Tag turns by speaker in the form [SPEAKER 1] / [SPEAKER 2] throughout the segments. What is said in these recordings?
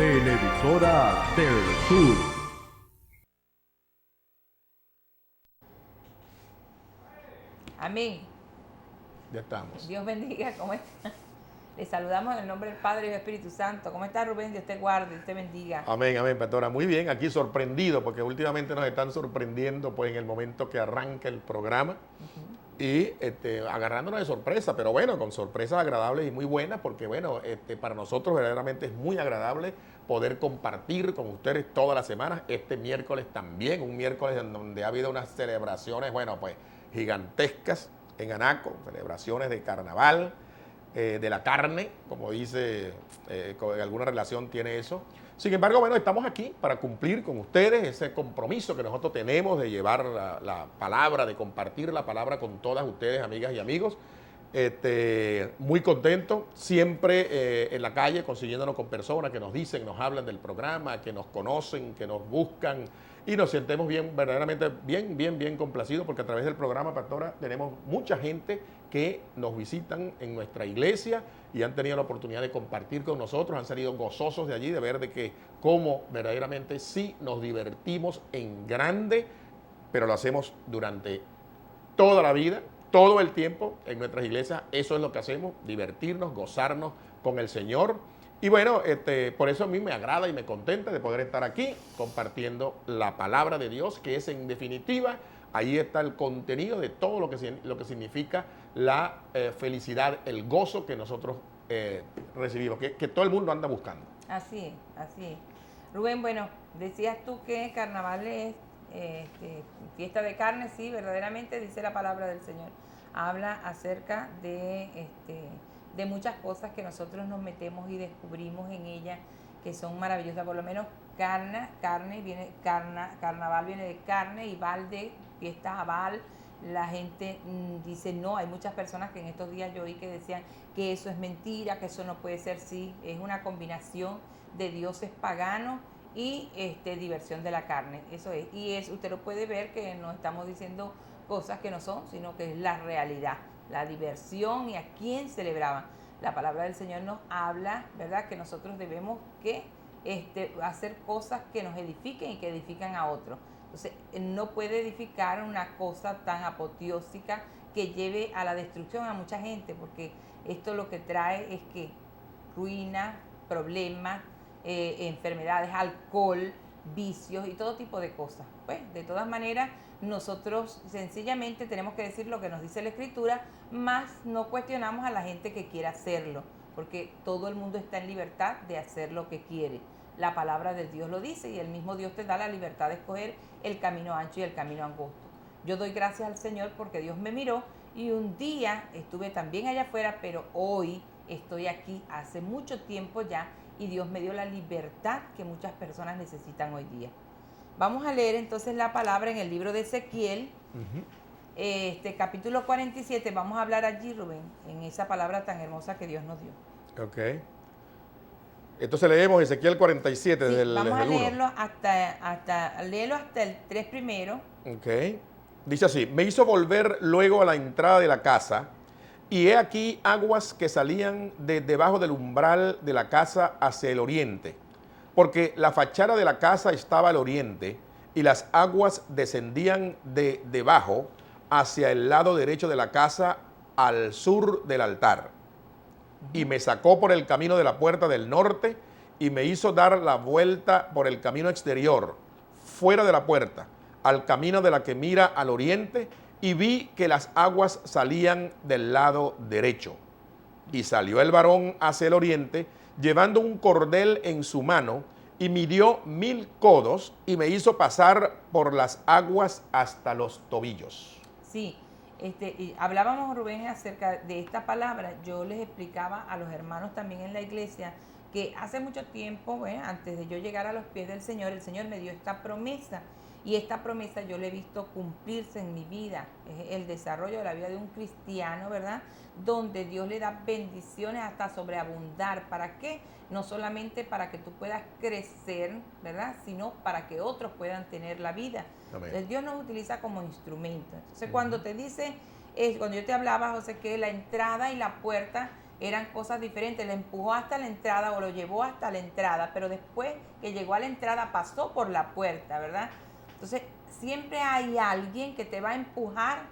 [SPEAKER 1] Televisora del Sur.
[SPEAKER 2] Amén.
[SPEAKER 3] Ya estamos.
[SPEAKER 2] Dios bendiga. ¿Cómo está? Les saludamos en el nombre del Padre y del Espíritu Santo. ¿Cómo está, Rubén? Dios te guarde, Dios te bendiga.
[SPEAKER 3] Amén, amén, pastora. Muy bien, aquí sorprendido, porque últimamente nos están sorprendiendo pues en el momento que arranca el programa y agarrándonos de sorpresa, pero bueno, con sorpresas agradables y muy buenas, porque bueno, para nosotros verdaderamente es muy agradable poder compartir con ustedes todas las semanas. Este miércoles también, un miércoles en donde ha habido unas celebraciones, bueno, pues gigantescas en Anaco, celebraciones de carnaval, de la carne, como dice, con alguna relación tiene eso. Sin embargo, bueno, estamos aquí para cumplir con ustedes ese compromiso que nosotros tenemos de llevar la palabra, de compartir la palabra con todas ustedes, amigas y amigos. Muy contento, siempre en la calle consiguiéndonos con personas que nos dicen, nos hablan del programa, que nos conocen, que nos buscan y nos sentemos bien, verdaderamente bien complacidos, porque a través del programa, pastora, tenemos mucha gente que nos visitan en nuestra iglesia y han tenido la oportunidad de compartir con nosotros, han salido gozosos de allí, de ver de que cómo verdaderamente sí nos divertimos en grande, pero lo hacemos durante toda la vida, todo el tiempo en nuestras iglesias. Eso es lo que hacemos, divertirnos, gozarnos con el Señor. Y bueno, por eso a mí me agrada y me contenta de poder estar aquí compartiendo la palabra de Dios, que es en definitiva, ahí está el contenido de todo lo que significa la felicidad, el gozo que nosotros recibimos, que todo el mundo anda buscando.
[SPEAKER 2] Así es, así es. Rubén, bueno, decías tú que carnaval es fiesta de carne, sí, verdaderamente dice la palabra del Señor. Habla acerca de muchas cosas que nosotros nos metemos y descubrimos en ella, que son maravillosas. Por lo menos carnaval viene de carne y val de fiesta a val. La gente dice no, hay muchas personas que en estos días yo oí que decían que eso es mentira, que eso no puede ser, sí, es una combinación de dioses paganos y diversión de la carne, eso es. Y usted lo puede ver que no estamos diciendo cosas que no son, sino que es la realidad, la diversión y a quién celebraban. La palabra del Señor nos habla, ¿verdad?, que nosotros debemos que hacer cosas que nos edifiquen y que edifican a otros. Entonces, no puede edificar una cosa tan apoteósica que lleve a la destrucción a mucha gente, porque esto lo que trae es que ruina, problemas, enfermedades, alcohol, vicios y todo tipo de cosas. Pues, de todas maneras, nosotros sencillamente tenemos que decir lo que nos dice la Escritura, más no cuestionamos a la gente que quiera hacerlo, porque todo el mundo está en libertad de hacer lo que quiere. La palabra de Dios lo dice y el mismo Dios te da la libertad de escoger el camino ancho y el camino angosto. Yo doy gracias al Señor porque Dios me miró y un día estuve también allá afuera, pero hoy estoy aquí hace mucho tiempo ya y Dios me dio la libertad que muchas personas necesitan hoy día. Vamos a leer entonces la palabra en el libro de Ezequiel, capítulo 47. Vamos a hablar allí, Rubén, en esa palabra tan hermosa que Dios nos dio.
[SPEAKER 3] Ok. Entonces leemos Ezequiel 47
[SPEAKER 2] sí,
[SPEAKER 3] desde el 1.
[SPEAKER 2] Vamos a leerlo hasta el 3 primero.
[SPEAKER 3] Ok. Dice así: me hizo volver luego a la entrada de la casa, y he aquí aguas que salían de debajo del umbral de la casa hacia el oriente, porque la fachada de la casa estaba al oriente, y las aguas descendían de debajo hacia el lado derecho de la casa al sur del altar. Y me sacó por el camino de la puerta del norte y me hizo dar la vuelta por el camino exterior, fuera de la puerta, al camino de la que mira al oriente, y vi que las aguas salían del lado derecho. Y salió el varón hacia el oriente, llevando un cordel en su mano, y midió 1000 codos, y me hizo pasar por las aguas hasta los tobillos.
[SPEAKER 2] Sí. Y hablábamos, Rubén, acerca de esta palabra. Yo les explicaba a los hermanos también en la iglesia que hace mucho tiempo, antes de yo llegar a los pies del Señor, el Señor me dio esta promesa. Y esta promesa yo la he visto cumplirse en mi vida. Es el desarrollo de la vida de un cristiano, ¿verdad? Donde Dios le da bendiciones hasta sobreabundar. ¿Para qué? No solamente para que tú puedas crecer, ¿verdad?, sino para que otros puedan tener la vida.
[SPEAKER 3] Amén.
[SPEAKER 2] Entonces Dios nos utiliza como instrumento. Entonces cuando te dice, cuando yo te hablaba, José, que la entrada y la puerta eran cosas diferentes. Le empujó hasta la entrada o lo llevó hasta la entrada, pero después que llegó a la entrada pasó por la puerta, ¿verdad? Entonces, siempre hay alguien que te va a empujar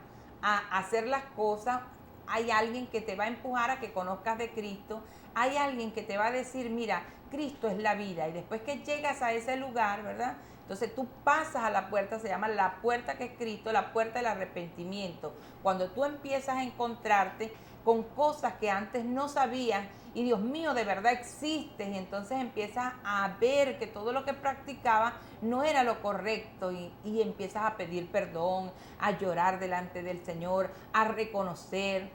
[SPEAKER 2] a hacer las cosas, hay alguien que te va a empujar a que conozcas de Cristo, hay alguien que te va a decir, mira, Cristo es la vida, y después que llegas a ese lugar, ¿verdad? Entonces tú pasas a la puerta, se llama la puerta que es Cristo, la puerta del arrepentimiento. Cuando tú empiezas a encontrarte con cosas que antes no sabías, y Dios mío, de verdad existes, y entonces empiezas a ver que todo lo que practicabas no era lo correcto, y empiezas a pedir perdón, a llorar delante del Señor, a reconocer.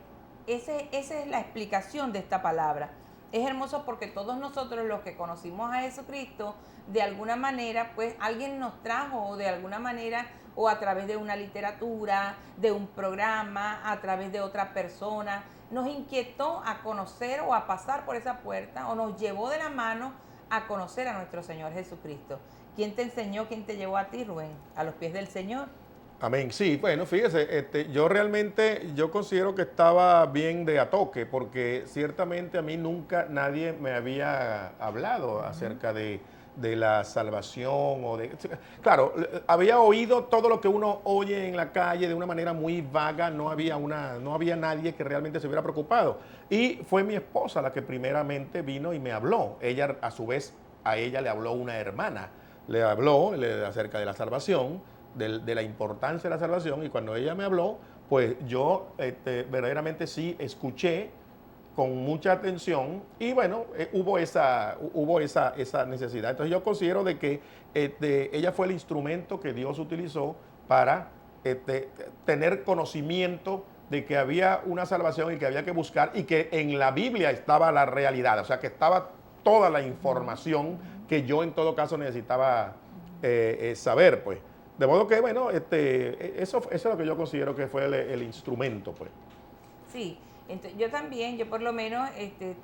[SPEAKER 2] Esa es la explicación de esta palabra. Es hermoso porque todos nosotros los que conocimos a Jesucristo, de alguna manera, pues alguien nos trajo, o de alguna manera, o a través de una literatura, de un programa, a través de otra persona, nos inquietó a conocer o a pasar por esa puerta, o nos llevó de la mano a conocer a nuestro Señor Jesucristo. ¿Quién te enseñó, quién te llevó a ti, Rubén? A los pies del Señor.
[SPEAKER 3] Amén. Sí, bueno, fíjese, yo realmente, yo considero que estaba bien de a toque, porque ciertamente a mí nunca nadie me había hablado acerca de la salvación o de... Claro, había oído todo lo que uno oye en la calle de una manera muy vaga, no había nadie que realmente se hubiera preocupado. Y fue mi esposa la que primeramente vino y me habló. Ella, a su vez, a ella le habló una hermana, le habló acerca de la salvación, de la importancia de la salvación, y cuando ella me habló, pues yo verdaderamente sí escuché con mucha atención, y bueno, hubo esa necesidad. Entonces yo considero de que ella fue el instrumento que Dios utilizó para tener conocimiento de que había una salvación y que había que buscar, y que en la Biblia estaba la realidad, o sea, que estaba toda la información que yo en todo caso necesitaba saber, pues. De modo que, bueno, eso es lo que yo considero que fue el instrumento, pues.
[SPEAKER 2] Sí, yo también, yo por lo menos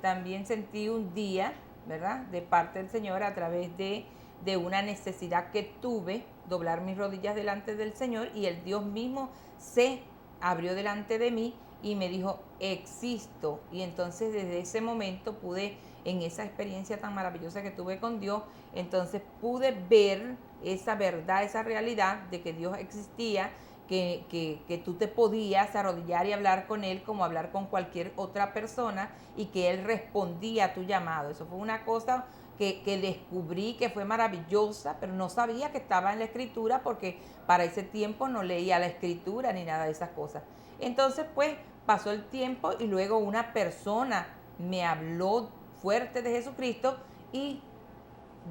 [SPEAKER 2] también sentí un día, ¿verdad?, de parte del Señor a través de una necesidad que tuve, doblar mis rodillas delante del Señor, y el Dios mismo se abrió delante de mí y me dijo, existo. Y entonces desde ese momento pude, en esa experiencia tan maravillosa que tuve con Dios, entonces pude ver esa verdad, esa realidad de que Dios existía, que tú te podías arrodillar y hablar con Él como hablar con cualquier otra persona, y que Él respondía a tu llamado. Eso fue una cosa que descubrí, que fue maravillosa, pero no sabía que estaba en la Escritura, porque para ese tiempo no leía la Escritura ni nada de esas cosas. Entonces, pues, pasó el tiempo y luego una persona me habló fuerte de Jesucristo, y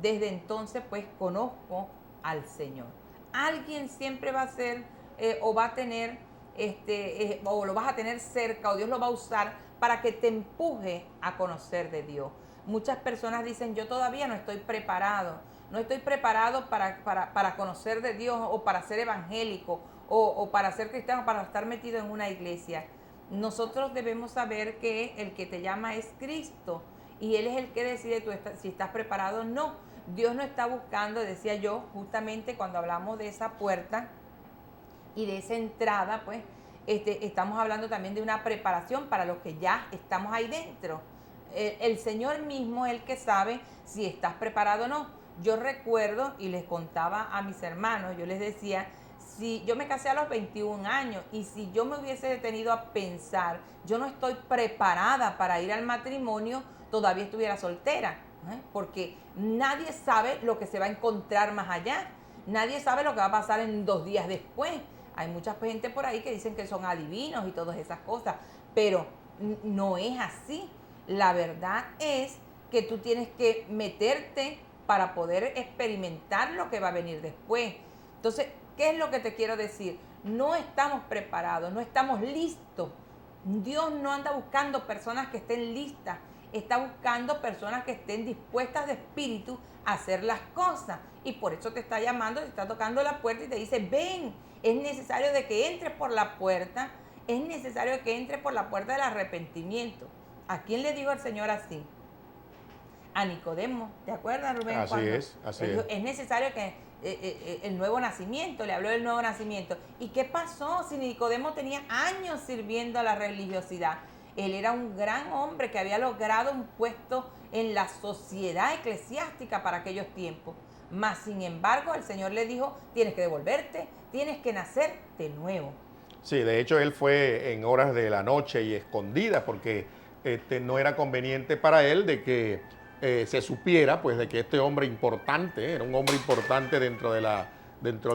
[SPEAKER 2] desde entonces, pues, conozco al Señor. Alguien siempre va a ser o va a tener, o lo vas a tener cerca, o Dios lo va a usar para que te empuje a conocer de Dios. Muchas personas dicen, yo todavía no estoy preparado para conocer de Dios, o para ser evangélico, o para ser cristiano, para estar metido en una iglesia. Nosotros debemos saber que el que te llama es Cristo, y Él es el que decide si estás preparado o no. Dios no está buscando, decía yo, justamente cuando hablamos de esa puerta y de esa entrada, pues estamos hablando también de una preparación para los que ya estamos ahí dentro. El Señor mismo es el que sabe si estás preparado o no. Yo recuerdo, y les contaba a mis hermanos, yo les decía, si yo me casé a los 21 años, y si yo me hubiese detenido a pensar, yo no estoy preparada para ir al matrimonio, todavía estuviera soltera, porque nadie sabe lo que se va a encontrar más allá, nadie sabe lo que va a pasar en 2 días después. Hay mucha gente por ahí que dicen que son adivinos y todas esas cosas, pero no es así. La verdad es que tú tienes que meterte para poder experimentar lo que va a venir después. Entonces, ¿qué es lo que te quiero decir? No estamos preparados, no estamos listos. Dios no anda buscando personas que estén listas, está buscando personas que estén dispuestas de espíritu a hacer las cosas. Y por eso te está llamando, te está tocando la puerta y te dice, ven, es necesario de que entres por la puerta, es necesario que entres por la puerta del arrepentimiento. ¿A quién le dijo el Señor así? A Nicodemo, ¿te acuerdas, Rubén?
[SPEAKER 3] Así es.
[SPEAKER 2] Es necesario que el nuevo nacimiento, le habló del nuevo nacimiento. ¿Y qué pasó si Nicodemo tenía años sirviendo a la religiosidad? Él era un gran hombre que había logrado un puesto en la sociedad eclesiástica para aquellos tiempos. Mas, sin embargo, el Señor le dijo, tienes que devolverte, tienes que nacer de nuevo.
[SPEAKER 3] Sí, de hecho él fue en horas de la noche y escondida porque no era conveniente para él de que se supiera pues de que este hombre importante, era un hombre importante dentro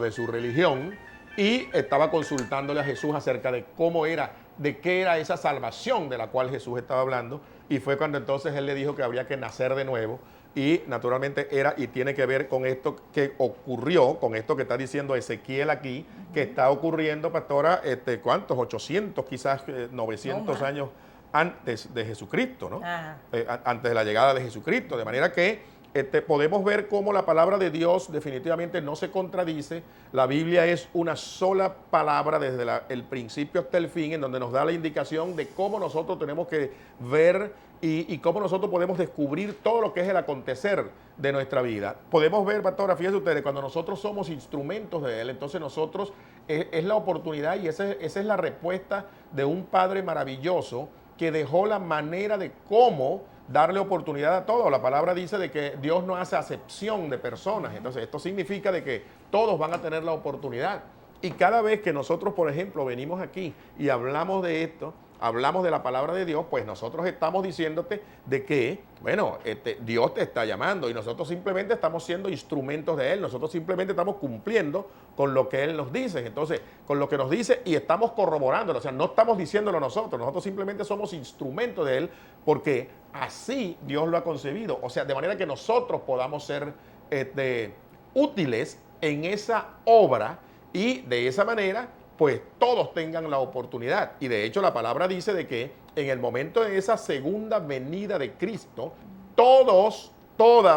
[SPEAKER 3] de su religión y estaba consultándole a Jesús acerca de cómo era, de qué era esa salvación de la cual Jesús estaba hablando, y fue cuando entonces él le dijo que habría que nacer de nuevo. Y naturalmente era y tiene que ver con esto que ocurrió, con esto que está diciendo Ezequiel aquí, que está ocurriendo, pastora, ¿cuántos? 800, quizás 900 años antes de Jesucristo, ¿no? Antes de la llegada de Jesucristo. De manera que podemos ver cómo la palabra de Dios definitivamente no se contradice. La Biblia es una sola palabra desde el principio hasta el fin, en donde nos da la indicación de cómo nosotros tenemos que ver y cómo nosotros podemos descubrir todo lo que es el acontecer de nuestra vida. Podemos ver, pastora, fíjense ustedes, cuando nosotros somos instrumentos de Él, entonces nosotros es la oportunidad y esa es la respuesta de un Padre maravilloso que dejó la manera de cómo darle oportunidad a todos. La palabra dice de que Dios no hace acepción de personas. Entonces esto significa de que todos van a tener la oportunidad. Y cada vez que nosotros, por ejemplo, venimos aquí y hablamos de esto, hablamos de la palabra de Dios, pues nosotros estamos diciéndote de que, bueno, Dios te está llamando y nosotros simplemente estamos siendo instrumentos de Él, nosotros simplemente estamos cumpliendo con lo que Él nos dice, entonces, con lo que nos dice y estamos corroborándolo, o sea, no estamos diciéndolo nosotros simplemente somos instrumentos de Él porque así Dios lo ha concebido, o sea, de manera que nosotros podamos ser útiles en esa obra y de esa manera pues todos tengan la oportunidad. Y de hecho la palabra dice de que en el momento de esa segunda venida de Cristo, todo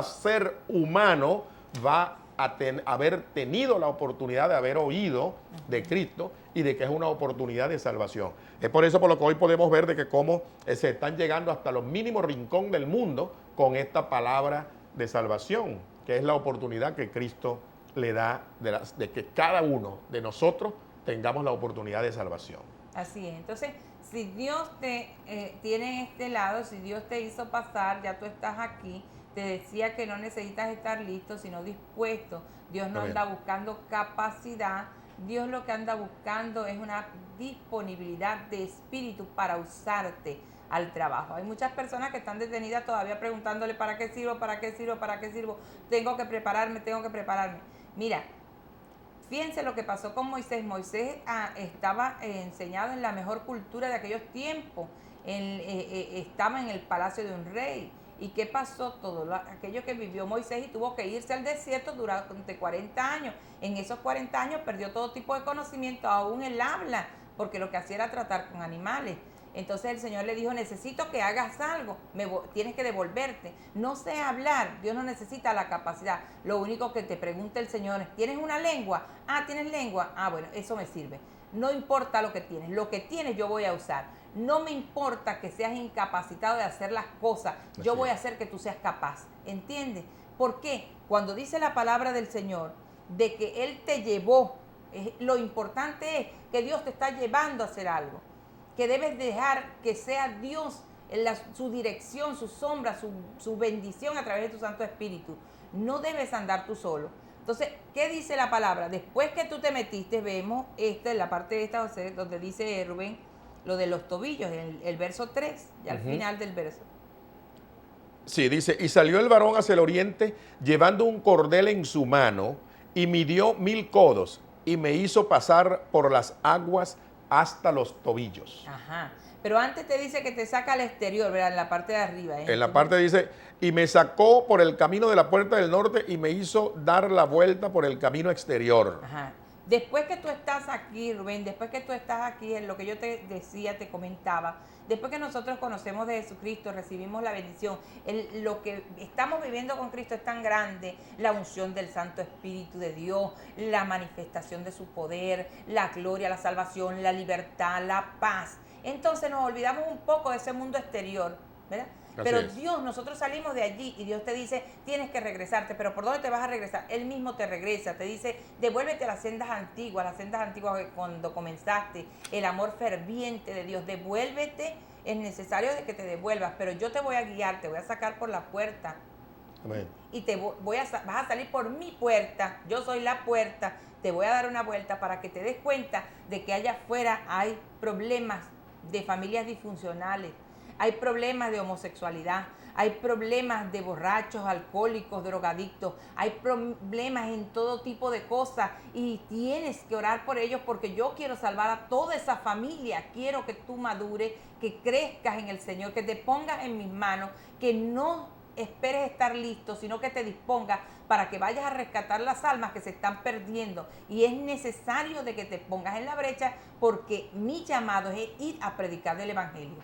[SPEAKER 3] ser humano va a haber tenido la oportunidad de haber oído de Cristo y de que es una oportunidad de salvación. Es por eso por lo que hoy podemos ver de que cómo se están llegando hasta los mínimos rincón del mundo con esta palabra de salvación, que es la oportunidad que Cristo le da de que cada uno de nosotros tengamos la oportunidad de salvación.
[SPEAKER 2] Así es. Entonces, si Dios te tiene en este lado, si Dios te hizo pasar, ya tú estás aquí, te decía que no necesitas estar listo, sino dispuesto. Dios no anda buscando capacidad, Dios lo que anda buscando es una disponibilidad de espíritu para usarte al trabajo. Hay muchas personas que están detenidas todavía preguntándole ¿para qué sirvo? ¿Para qué sirvo? ¿Para qué sirvo? Tengo que prepararme. Mira, fíjense lo que pasó con Moisés. Moisés estaba enseñado en la mejor cultura de aquellos tiempos. Estaba en el palacio de un rey. ¿Y qué pasó? Todo aquello que vivió Moisés y tuvo que irse al desierto durante 40 años. En esos 40 años perdió todo tipo de conocimiento, aún el habla, porque lo que hacía era tratar con animales. Entonces el Señor le dijo, necesito que hagas algo, tienes que devolverte. No sé hablar, Dios no necesita la capacidad. Lo único que te pregunta el Señor es, ¿tienes una lengua? Ah, ¿tienes lengua? Ah, bueno, eso me sirve. No importa lo que tienes yo voy a usar. No me importa que seas incapacitado de hacer las cosas, yo voy a hacer que tú seas capaz. ¿Entiendes? ¿Por qué? Cuando dice la palabra del Señor de que Él te llevó, lo importante es que Dios te está llevando a hacer algo. Que debes dejar que sea Dios en su dirección, su sombra, su bendición a través de tu Santo Espíritu. No debes andar tú solo. Entonces, ¿qué dice la palabra? Después que tú te metiste, vemos en la parte de esta, donde dice Rubén, lo de los tobillos, el verso 3, y al final del verso.
[SPEAKER 3] Sí, dice, y salió el varón hacia el oriente llevando un cordel en su mano y midió 1000 codos y me hizo pasar por las aguas hasta los tobillos.
[SPEAKER 2] Ajá. Pero antes te dice que te saca al exterior, ¿verdad? En la parte de arriba.
[SPEAKER 3] En la parte dice, y me sacó por el camino de la puerta del norte y me hizo dar la vuelta por el camino exterior.
[SPEAKER 2] Ajá. Después que tú estás aquí, Rubén, después que tú estás aquí, en lo que yo te decía, te comentaba, después que nosotros conocemos de Jesucristo, recibimos la bendición, lo que estamos viviendo con Cristo es tan grande, la unción del Santo Espíritu de Dios, la manifestación de su poder, la gloria, la salvación, la libertad, la paz. Entonces nos olvidamos un poco de ese mundo exterior, ¿verdad? Pero Dios, nosotros salimos de allí y Dios te dice, tienes que regresarte, pero ¿por dónde te vas a regresar? Él mismo te regresa, te dice, devuélvete a las sendas antiguas que cuando comenzaste, el amor ferviente de Dios, devuélvete, es necesario de que te devuelvas, pero yo te voy a guiar, te voy a sacar por la puerta. Amén. Y vas a salir por mi puerta, yo soy la puerta, te voy a dar una vuelta para que te des cuenta de que allá afuera hay problemas de familias disfuncionales, hay problemas de homosexualidad, hay problemas de borrachos, alcohólicos, drogadictos, hay problemas en todo tipo de cosas y tienes que orar por ellos porque yo quiero salvar a toda esa familia. Quiero que tú madures, que crezcas en el Señor, que te pongas en mis manos, que no esperes estar listo, sino que te dispongas para que vayas a rescatar las almas que se están perdiendo. Y es necesario de que te pongas en la brecha porque mi llamado es ir a predicar del Evangelio.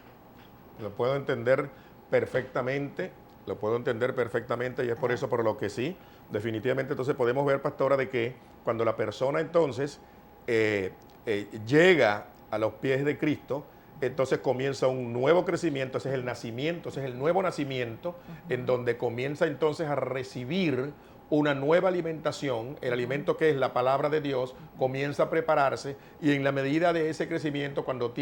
[SPEAKER 3] Lo puedo entender perfectamente, y es por eso por lo que sí, definitivamente entonces podemos ver, pastora, de que cuando la persona entonces llega a los pies de Cristo, entonces comienza un nuevo crecimiento, ese es el nacimiento, ese es el nuevo nacimiento, en donde comienza entonces a recibir una nueva alimentación, el alimento que es la palabra de Dios, comienza a prepararse y en la medida de ese crecimiento, cuando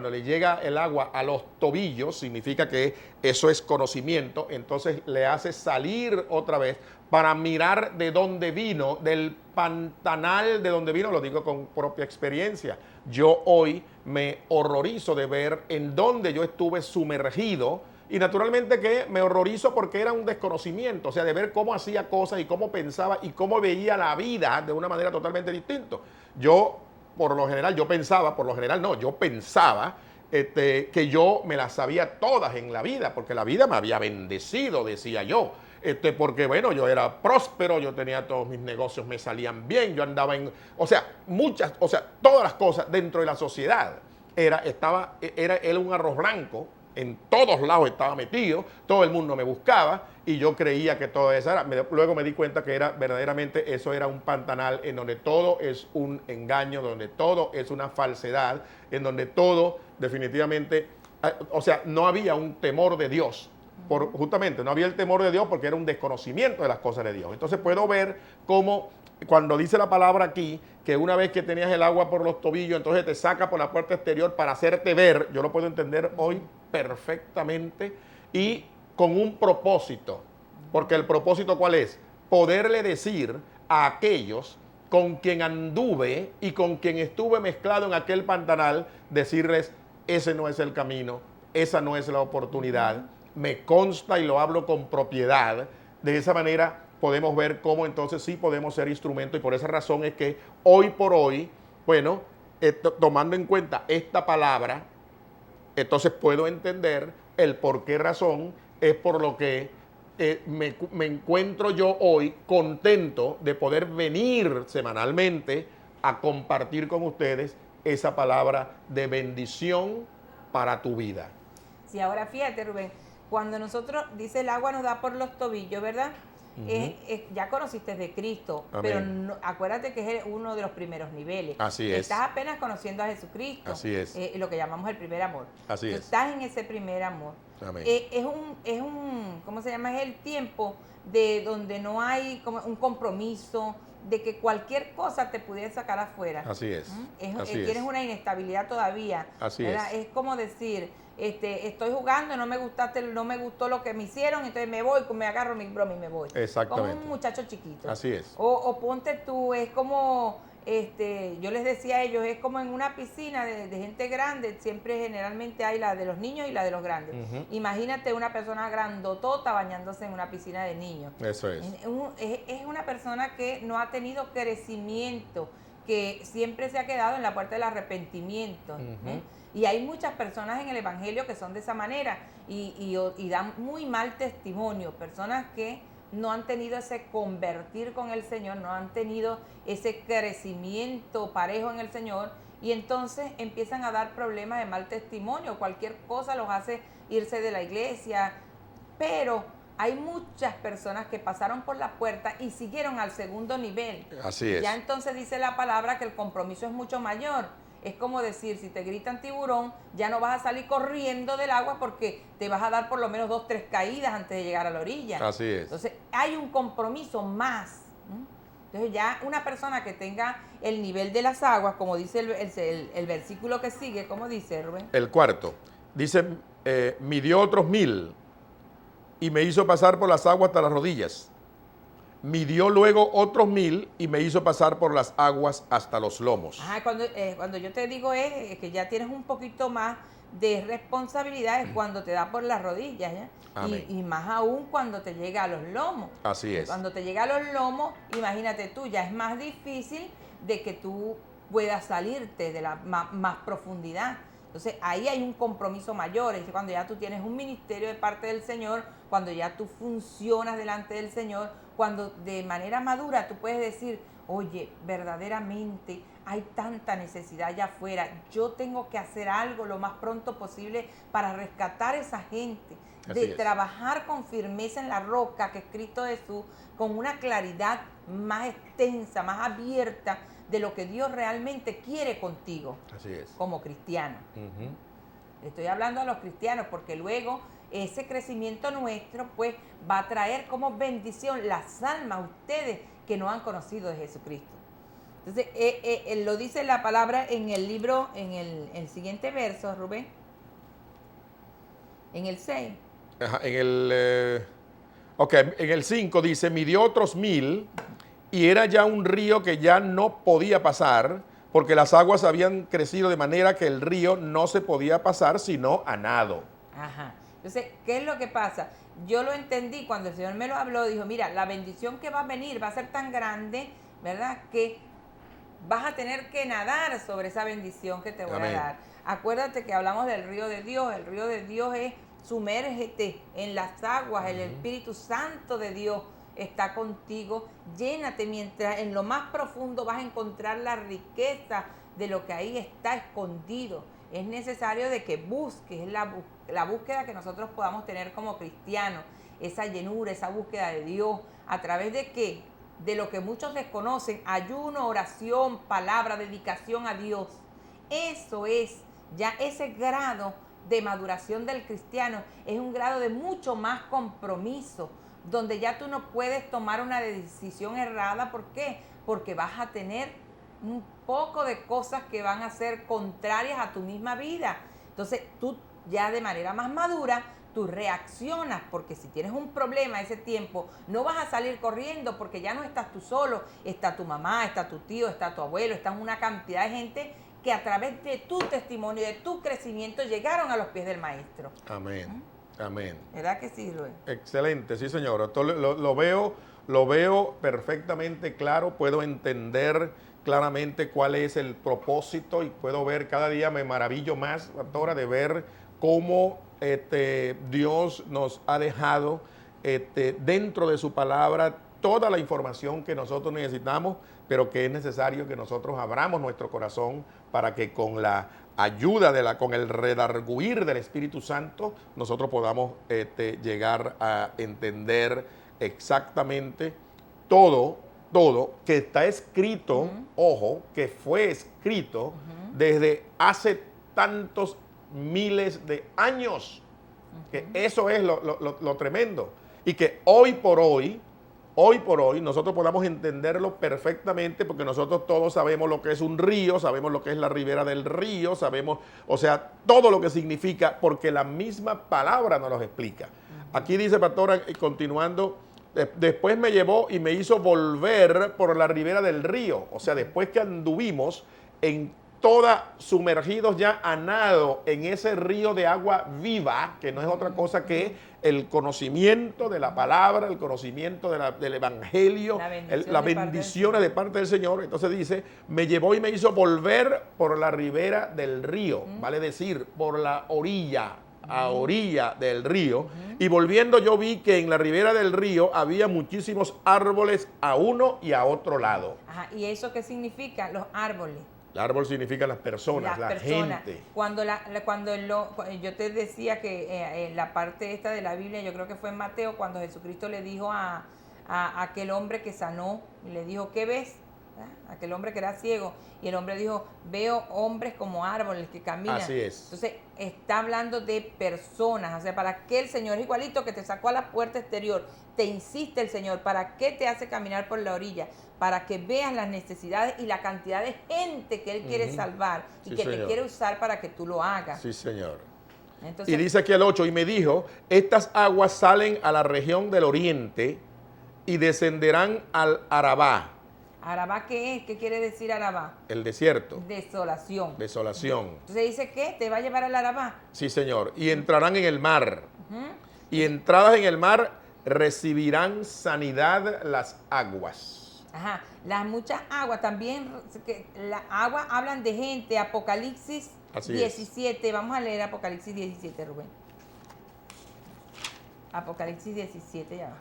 [SPEAKER 3] le llega el agua a los tobillos, significa que eso es conocimiento, entonces le hace salir otra vez para mirar de dónde vino, del pantanal de donde vino, lo digo con propia experiencia. Yo hoy me horrorizo de ver en dónde yo estuve sumergido. Y naturalmente que me horrorizo porque era un desconocimiento, o sea, de ver cómo hacía cosas y cómo pensaba y cómo veía la vida de una manera totalmente distinta. Yo pensaba que yo me las sabía todas en la vida, porque la vida me había bendecido, decía yo. Porque bueno, yo era próspero, yo tenía todos mis negocios, me salían bien, yo andaba todas las cosas dentro de la sociedad. Era un arroz blanco. En todos lados estaba metido, todo el mundo me buscaba y yo creía que todo eso era. Luego me di cuenta que verdaderamente eso era un pantanal en donde todo es un engaño, donde todo es una falsedad, en donde todo definitivamente, no había un temor de Dios. Justamente no había el temor de Dios porque era un desconocimiento de las cosas de Dios. Entonces puedo ver cómo cuando dice la palabra aquí, que una vez que tenías el agua por los tobillos, entonces te saca por la puerta exterior para hacerte ver, yo lo puedo entender hoy perfectamente y con un propósito. Porque el propósito ¿cuál es? Poderle decir a aquellos con quien anduve y con quien estuve mezclado en aquel pantanal, decirles, ese no es el camino, esa no es la oportunidad, me consta y lo hablo con propiedad. De esa manera podemos ver cómo entonces sí podemos ser instrumento y por esa razón es que hoy por hoy, bueno, tomando en cuenta esta palabra, entonces puedo entender el por qué razón es por lo que me encuentro yo hoy contento de poder venir semanalmente a compartir con ustedes esa palabra de bendición para tu vida.
[SPEAKER 2] Sí, ahora fíjate, Rubén, cuando nosotros, dice el agua nos da por los tobillos, ¿verdad? Ya conociste de Cristo, amén, pero no, acuérdate que es uno de los primeros niveles.
[SPEAKER 3] Así es.
[SPEAKER 2] Estás apenas conociendo a Jesucristo.
[SPEAKER 3] Así es.
[SPEAKER 2] Lo que llamamos el primer amor.
[SPEAKER 3] Así es.
[SPEAKER 2] Estás en ese primer amor.
[SPEAKER 3] Amén.
[SPEAKER 2] ¿Cómo se llama? Es el tiempo de donde no hay como un compromiso, de que cualquier cosa te pudiera sacar afuera.
[SPEAKER 3] Así es.
[SPEAKER 2] Tienes una inestabilidad todavía.
[SPEAKER 3] Así
[SPEAKER 2] ¿verdad?
[SPEAKER 3] es.
[SPEAKER 2] Es como decir, estoy jugando, no me gustó lo que me hicieron, entonces me voy, me agarro mi broma y me voy.
[SPEAKER 3] Exactamente.
[SPEAKER 2] Como un muchacho chiquito.
[SPEAKER 3] Así es.
[SPEAKER 2] O ponte tú, es como, yo les decía a ellos, es como en una piscina de gente grande, siempre generalmente hay la de los niños y la de los grandes. Imagínate una persona grandotota bañándose en una piscina de niños.
[SPEAKER 3] Eso es.
[SPEAKER 2] Es una persona que no ha tenido crecimiento, que siempre se ha quedado en la puerta del arrepentimiento. Y hay muchas personas en el Evangelio que son de esa manera y dan muy mal testimonio, personas que no han tenido ese convertir con el Señor, no han tenido ese crecimiento parejo en el Señor y entonces empiezan a dar problemas de mal testimonio, cualquier cosa los hace irse de la iglesia, pero hay muchas personas que pasaron por la puerta y siguieron al segundo nivel.
[SPEAKER 3] Así es.
[SPEAKER 2] Ya entonces dice la palabra que el compromiso es mucho mayor. es como decir, si te gritan tiburón, ya no vas a salir corriendo del agua porque te vas a dar por lo menos 2, 3 caídas antes de llegar a la orilla.
[SPEAKER 3] Así es.
[SPEAKER 2] Entonces, hay un compromiso más. Entonces, ya una persona que tenga el nivel de las aguas, como dice el versículo que sigue, ¿cómo dice, Rubén?
[SPEAKER 3] El cuarto, dice, midió otros 1000 y me hizo pasar por las aguas hasta las rodillas. Midió luego otros 1000 y me hizo pasar por las aguas hasta los lomos.
[SPEAKER 2] Ajá, cuando yo te digo es que ya tienes un poquito más de responsabilidad, es cuando te da por las rodillas, ¿ya? Y más aún cuando te llega a los lomos.
[SPEAKER 3] Así es.
[SPEAKER 2] Cuando te llega a los lomos, imagínate tú, ya es más difícil de que tú puedas salirte de la más profundidad. Entonces ahí hay un compromiso mayor, es cuando ya tú tienes un ministerio de parte del Señor, cuando ya tú funcionas delante del Señor, cuando de manera madura tú puedes decir, oye, verdaderamente hay tanta necesidad allá afuera, yo tengo que hacer algo lo más pronto posible para rescatar a esa gente, de trabajar con firmeza en la roca que es Cristo Jesús, con una claridad más extensa, más abierta, de lo que Dios realmente quiere contigo.
[SPEAKER 3] Así es.
[SPEAKER 2] Como cristiano. Estoy hablando a los cristianos porque luego ese crecimiento nuestro pues va a traer como bendición las almas a ustedes que no han conocido de Jesucristo. Entonces, lo dice la palabra en el libro, en el siguiente verso, Rubén. En el 6.
[SPEAKER 3] Ajá, en el 5 dice, midió otros 1000 y era ya un río que ya no podía pasar porque las aguas habían crecido de manera que el río no se podía pasar sino a nado.
[SPEAKER 2] Ajá. Entonces, ¿qué es lo que pasa? Yo lo entendí cuando el Señor me lo habló, dijo, mira, la bendición que va a venir va a ser tan grande, ¿verdad? Que vas a tener que nadar sobre esa bendición que te voy a dar. Acuérdate que hablamos del río de Dios. El río de Dios es sumérgete en las aguas, el Espíritu Santo de Dios está contigo. Llénate mientras en lo más profundo vas a encontrar la riqueza de lo que ahí está escondido. Es necesario de que busques la búsqueda que nosotros podamos tener como cristianos, esa llenura, esa búsqueda de Dios. ¿A través de qué? De lo que muchos desconocen, ayuno, oración, palabra, dedicación a Dios. Eso es ya ese grado de maduración del cristiano, es un grado de mucho más compromiso, donde ya tú no puedes tomar una decisión errada. ¿Por qué? Porque vas a tener un poco de cosas que van a ser contrarias a tu misma vida. Entonces tú ya de manera más madura, tú reaccionas, porque si tienes un problema ese tiempo, no vas a salir corriendo porque ya no estás tú solo, está tu mamá, está tu tío, está tu abuelo, está una cantidad de gente que a través de tu testimonio, de tu crecimiento, llegaron a los pies del Maestro.
[SPEAKER 3] Amén. Amén.
[SPEAKER 2] ¿Verdad que sí, Rubén?
[SPEAKER 3] Excelente, sí, señor. Entonces, lo veo perfectamente claro, puedo entender claramente cuál es el propósito y puedo ver, cada día me maravillo más, pastora, de ver cómo Dios nos ha dejado dentro de su palabra toda la información que nosotros necesitamos, pero que es necesario que nosotros abramos nuestro corazón para que con la ayuda con el redarguir del Espíritu Santo, nosotros podamos llegar a entender exactamente todo que está escrito, ojo, que fue escrito desde hace tantos miles de años. Que eso es lo tremendo. Y que hoy por hoy, nosotros podamos entenderlo perfectamente, porque nosotros todos sabemos lo que es un río, sabemos lo que es la ribera del río, sabemos, o sea, todo lo que significa, porque la misma palabra nos lo explica. Aquí dice, pastora, continuando, después me llevó y me hizo volver por la ribera del río. O sea, después que anduvimos en toda sumergidos ya a nado en ese río de agua viva, que no es otra cosa que el conocimiento de la palabra, el conocimiento del evangelio, las bendiciones de parte del Señor. Entonces dice, me llevó y me hizo volver por la ribera del río, vale decir, por la orilla, a orilla del río, y volviendo yo vi que en la ribera del río había muchísimos árboles a uno y a otro lado.
[SPEAKER 2] Ajá, ¿y eso qué significa? Los árboles.
[SPEAKER 3] El árbol significa las personas, la gente.
[SPEAKER 2] Cuando yo te decía que la parte esta de la Biblia, yo creo que fue en Mateo, cuando Jesucristo le dijo a aquel hombre que sanó, y le dijo, ¿qué ves? ¿verdad? Aquel hombre que era ciego. Y el hombre dijo, veo hombres como árboles que caminan.
[SPEAKER 3] Así es.
[SPEAKER 2] Entonces, está hablando de personas. O sea, ¿para qué el Señor es igualito que te sacó a la puerta exterior? Te insiste el Señor. ¿Para qué te hace caminar por la orilla? Para que veas las necesidades y la cantidad de gente que Él quiere salvar y
[SPEAKER 3] Sí,
[SPEAKER 2] que
[SPEAKER 3] señor.
[SPEAKER 2] te quiere usar para que tú lo hagas.
[SPEAKER 3] Sí, Señor.
[SPEAKER 2] Entonces,
[SPEAKER 3] Y dice aquí el 8, y me dijo, estas aguas salen a la región del oriente y descenderán al Arabá,
[SPEAKER 2] ¿Arabá qué es? ¿Qué quiere decir Arabá?
[SPEAKER 3] el desierto,
[SPEAKER 2] Desolación.
[SPEAKER 3] desolación.
[SPEAKER 2] Entonces dice que te va a llevar al Arabá.
[SPEAKER 3] Sí, Señor. Y entrarán en el mar.
[SPEAKER 2] Ujú.
[SPEAKER 3] Y entradas en el mar recibirán sanidad las aguas.
[SPEAKER 2] Ajá, las muchas aguas también, que la agua hablan de gente, Apocalipsis
[SPEAKER 3] Así
[SPEAKER 2] 17, vamos a leer Apocalipsis 17, Rubén. Apocalipsis 17, ya va.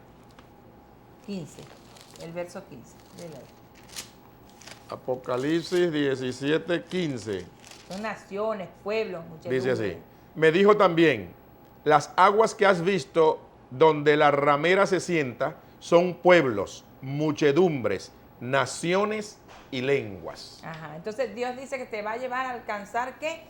[SPEAKER 2] 15, el verso 15. Léelo ahí.
[SPEAKER 3] Apocalipsis 17, 15.
[SPEAKER 2] Son naciones, pueblos, muchedumbres.
[SPEAKER 3] Dice así. Me dijo también, las aguas que has visto donde la ramera se sienta son pueblos, muchedumbres, naciones y lenguas.
[SPEAKER 2] Ajá, entonces Dios dice que te va a llevar a alcanzar ¿qué?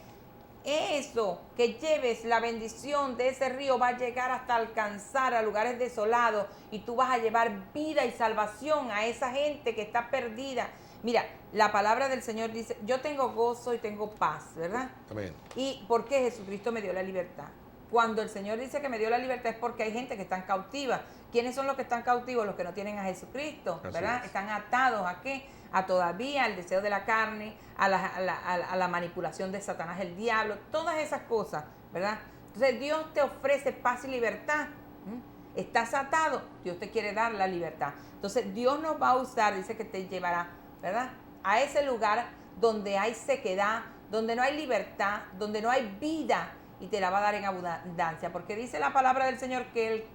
[SPEAKER 2] Eso, que lleves la bendición de ese río va a llegar hasta alcanzar a lugares desolados y tú vas a llevar vida y salvación a esa gente que está perdida. Mira, la palabra del Señor dice, yo tengo gozo y tengo paz, ¿verdad?
[SPEAKER 3] Amén.
[SPEAKER 2] ¿Y por qué Jesucristo me dio la libertad? Cuando el Señor dice que me dio la libertad es porque hay gente que están cautiva. ¿Quiénes son los que están cautivos? Los que no tienen a Jesucristo,
[SPEAKER 3] Así
[SPEAKER 2] ¿verdad?
[SPEAKER 3] es.
[SPEAKER 2] Están atados ¿a qué? A todavía al deseo de la carne, a la manipulación de Satanás, el diablo, todas esas cosas, ¿verdad? Entonces Dios te ofrece paz y libertad. Estás atado, Dios te quiere dar la libertad. Entonces Dios nos va a usar, dice que te llevará, ¿verdad? A ese lugar donde hay sequedad, donde no hay libertad, donde no hay vida, y te la va a dar en abundancia, porque dice la palabra del Señor que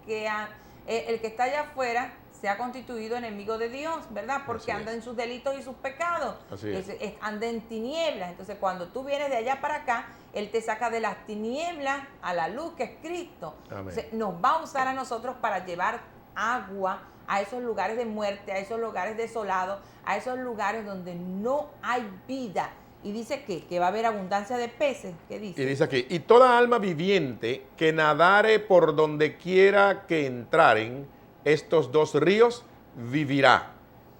[SPEAKER 2] el que está allá afuera se ha constituido enemigo de Dios, ¿verdad? Porque
[SPEAKER 3] Así
[SPEAKER 2] anda
[SPEAKER 3] es.
[SPEAKER 2] en sus delitos y sus pecados.
[SPEAKER 3] Así es.
[SPEAKER 2] Anda en tinieblas. Entonces, cuando tú vienes de allá para acá, Él te saca de las tinieblas a la luz, que es Cristo.
[SPEAKER 3] Amén.
[SPEAKER 2] Entonces, nos va a usar a nosotros para llevar agua a esos lugares de muerte, a esos lugares desolados, a esos lugares donde no hay vida. Y dice que va a haber abundancia de peces. ¿Qué dice?
[SPEAKER 3] Y dice aquí, y toda alma viviente que nadare por donde quiera que entraren estos dos ríos, vivirá.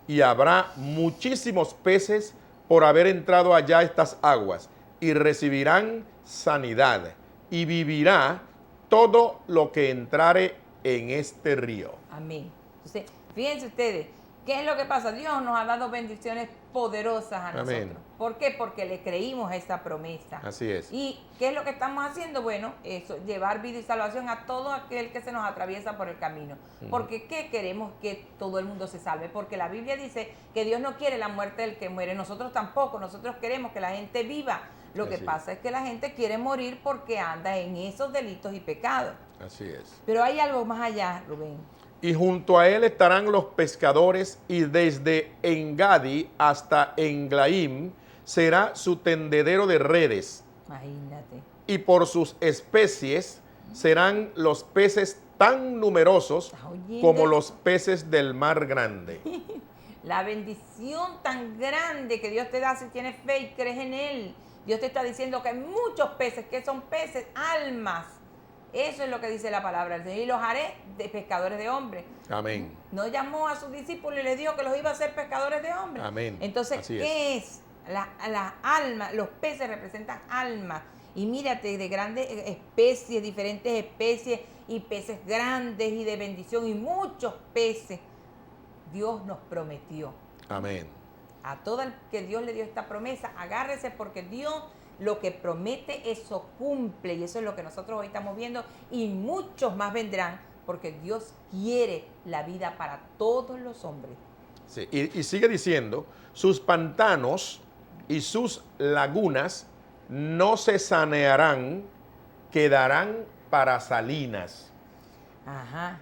[SPEAKER 3] Y habrá muchísimos peces por haber entrado allá estas aguas, y recibirán sanidad, y vivirá todo lo que entrare en este río.
[SPEAKER 2] Amén. Entonces, fíjense ustedes, ¿qué es lo que pasa? Dios nos ha dado bendiciones poderosas a
[SPEAKER 3] Amén.
[SPEAKER 2] nosotros. ¿Por qué? Porque le creímos a esa promesa.
[SPEAKER 3] Así es.
[SPEAKER 2] ¿Y qué es lo que estamos haciendo? Bueno, eso, llevar vida y salvación a todo aquel que se nos atraviesa por el camino. Porque ¿qué queremos? Que todo el mundo se salve. Porque la Biblia dice que Dios no quiere la muerte del que muere. Nosotros tampoco. Nosotros queremos que la gente viva. Lo que
[SPEAKER 3] Así es.
[SPEAKER 2] pasa es que la gente quiere morir porque anda en esos delitos y pecados.
[SPEAKER 3] Así es.
[SPEAKER 2] Pero hay algo más allá, Rubén.
[SPEAKER 3] Y junto a él estarán los pescadores, y desde Engadi hasta Englaim será su tendedero de redes.
[SPEAKER 2] Imagínate.
[SPEAKER 3] Y por sus especies serán los peces tan numerosos
[SPEAKER 2] ¿Estás oyendo
[SPEAKER 3] como
[SPEAKER 2] eso?
[SPEAKER 3] los peces del mar grande.
[SPEAKER 2] La bendición tan grande que Dios te da si tienes fe y crees en Él. Dios te está diciendo que hay muchos peces, que son peces, almas. Eso es lo que dice la palabra del Señor. Y los haré de pescadores de hombres.
[SPEAKER 3] Amén.
[SPEAKER 2] No llamó a sus discípulos y les dijo que los iba a hacer pescadores de hombres.
[SPEAKER 3] Amén.
[SPEAKER 2] Entonces,
[SPEAKER 3] Así
[SPEAKER 2] ¿qué es? La alma, los peces representan almas. Y mírate, de grandes especies, diferentes especies, y peces grandes y de bendición, y muchos peces. Dios nos prometió.
[SPEAKER 3] Amén.
[SPEAKER 2] A todo el que Dios le dio esta promesa, agárrese, porque Dios lo que promete, eso cumple. Y eso es lo que nosotros hoy estamos viendo, y muchos más vendrán, porque Dios quiere la vida para todos los hombres.
[SPEAKER 3] Sí, y sigue diciendo, sus pantanos y sus lagunas no se sanearán, quedarán para salinas.
[SPEAKER 2] Ajá.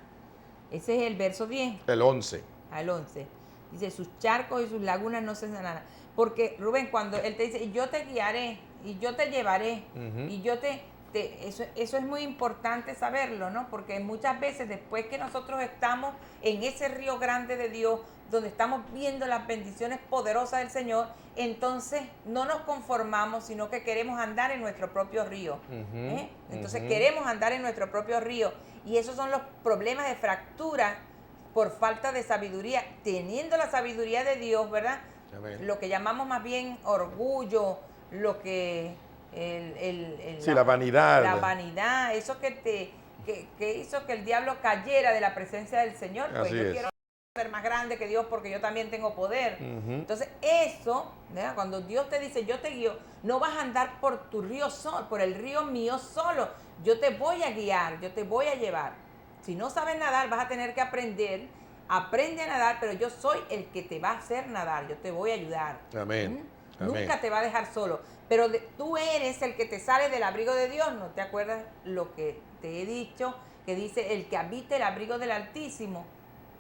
[SPEAKER 2] Ese es el verso 10
[SPEAKER 3] El 11.
[SPEAKER 2] al 11. Dice, sus charcos y sus lagunas no se sanarán. Porque, Rubén, cuando Él te dice, y yo te guiaré, y yo te llevaré,
[SPEAKER 3] Ujú.
[SPEAKER 2] y yo te... eso es muy importante saberlo, ¿no? Porque muchas veces después que nosotros estamos en ese río grande de Dios, donde estamos viendo las bendiciones poderosas del Señor, entonces no nos conformamos, sino que queremos andar en nuestro propio río. Entonces queremos andar en nuestro propio río. Y esos son los problemas de fractura por falta de sabiduría. Teniendo la sabiduría de Dios, ¿verdad? Amén. Lo que llamamos más bien orgullo, lo que...
[SPEAKER 3] la vanidad.
[SPEAKER 2] La vanidad, eso que hizo que el diablo cayera de la presencia del Señor. Pues
[SPEAKER 3] Así
[SPEAKER 2] yo
[SPEAKER 3] es.
[SPEAKER 2] quiero ser más grande que Dios porque yo también tengo poder. Entonces eso, ¿verdad? Cuando Dios te dice yo te guío, no vas a andar por tu río solo, por el río mío solo. Yo te voy a guiar, yo te voy a llevar. Si no sabes nadar, vas a tener que aprender. Aprende a nadar, pero yo soy el que te va a hacer nadar. Yo te voy a ayudar.
[SPEAKER 3] Amén. Amén.
[SPEAKER 2] Nunca te va a dejar solo. Pero tú eres el que te sale del abrigo de Dios. ¿No te acuerdas lo que te he dicho? Que dice, el que habite el abrigo del Altísimo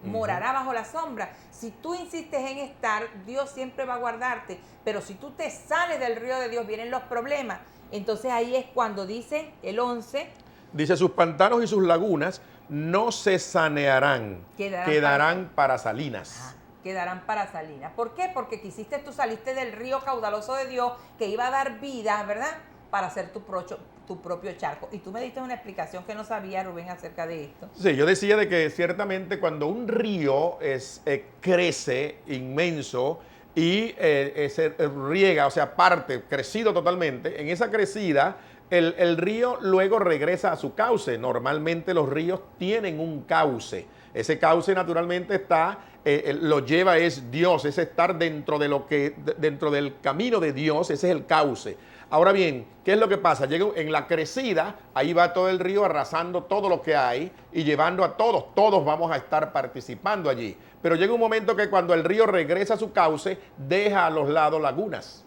[SPEAKER 2] morará bajo la sombra. Si tú insistes en estar, Dios siempre va a guardarte. Pero si tú te sales del río de Dios, vienen los problemas. Entonces ahí es cuando dice el 11.
[SPEAKER 3] Dice, sus pantanos y sus lagunas no se sanearán, quedarán para salinas.
[SPEAKER 2] Ajá. Quedarán para salinas. ¿Por qué? Porque tú saliste del río caudaloso de Dios que iba a dar vida, ¿verdad? Para hacer tu propio charco. Y tú me diste una explicación que no sabía, Rubén, acerca de esto.
[SPEAKER 3] Sí, yo decía de que ciertamente cuando un río crece inmenso y se riega, o sea, parte, crecido totalmente, en esa crecida el río luego regresa a su cauce. Normalmente los ríos tienen un cauce. Ese cauce naturalmente lo lleva es Dios, es estar dentro del camino de Dios, ese es el cauce. Ahora bien, ¿qué es lo que pasa? Llega en la crecida, ahí va todo el río arrasando todo lo que hay y llevando a todos vamos a estar participando allí. Pero llega un momento que cuando el río regresa a su cauce, deja a los lados lagunas.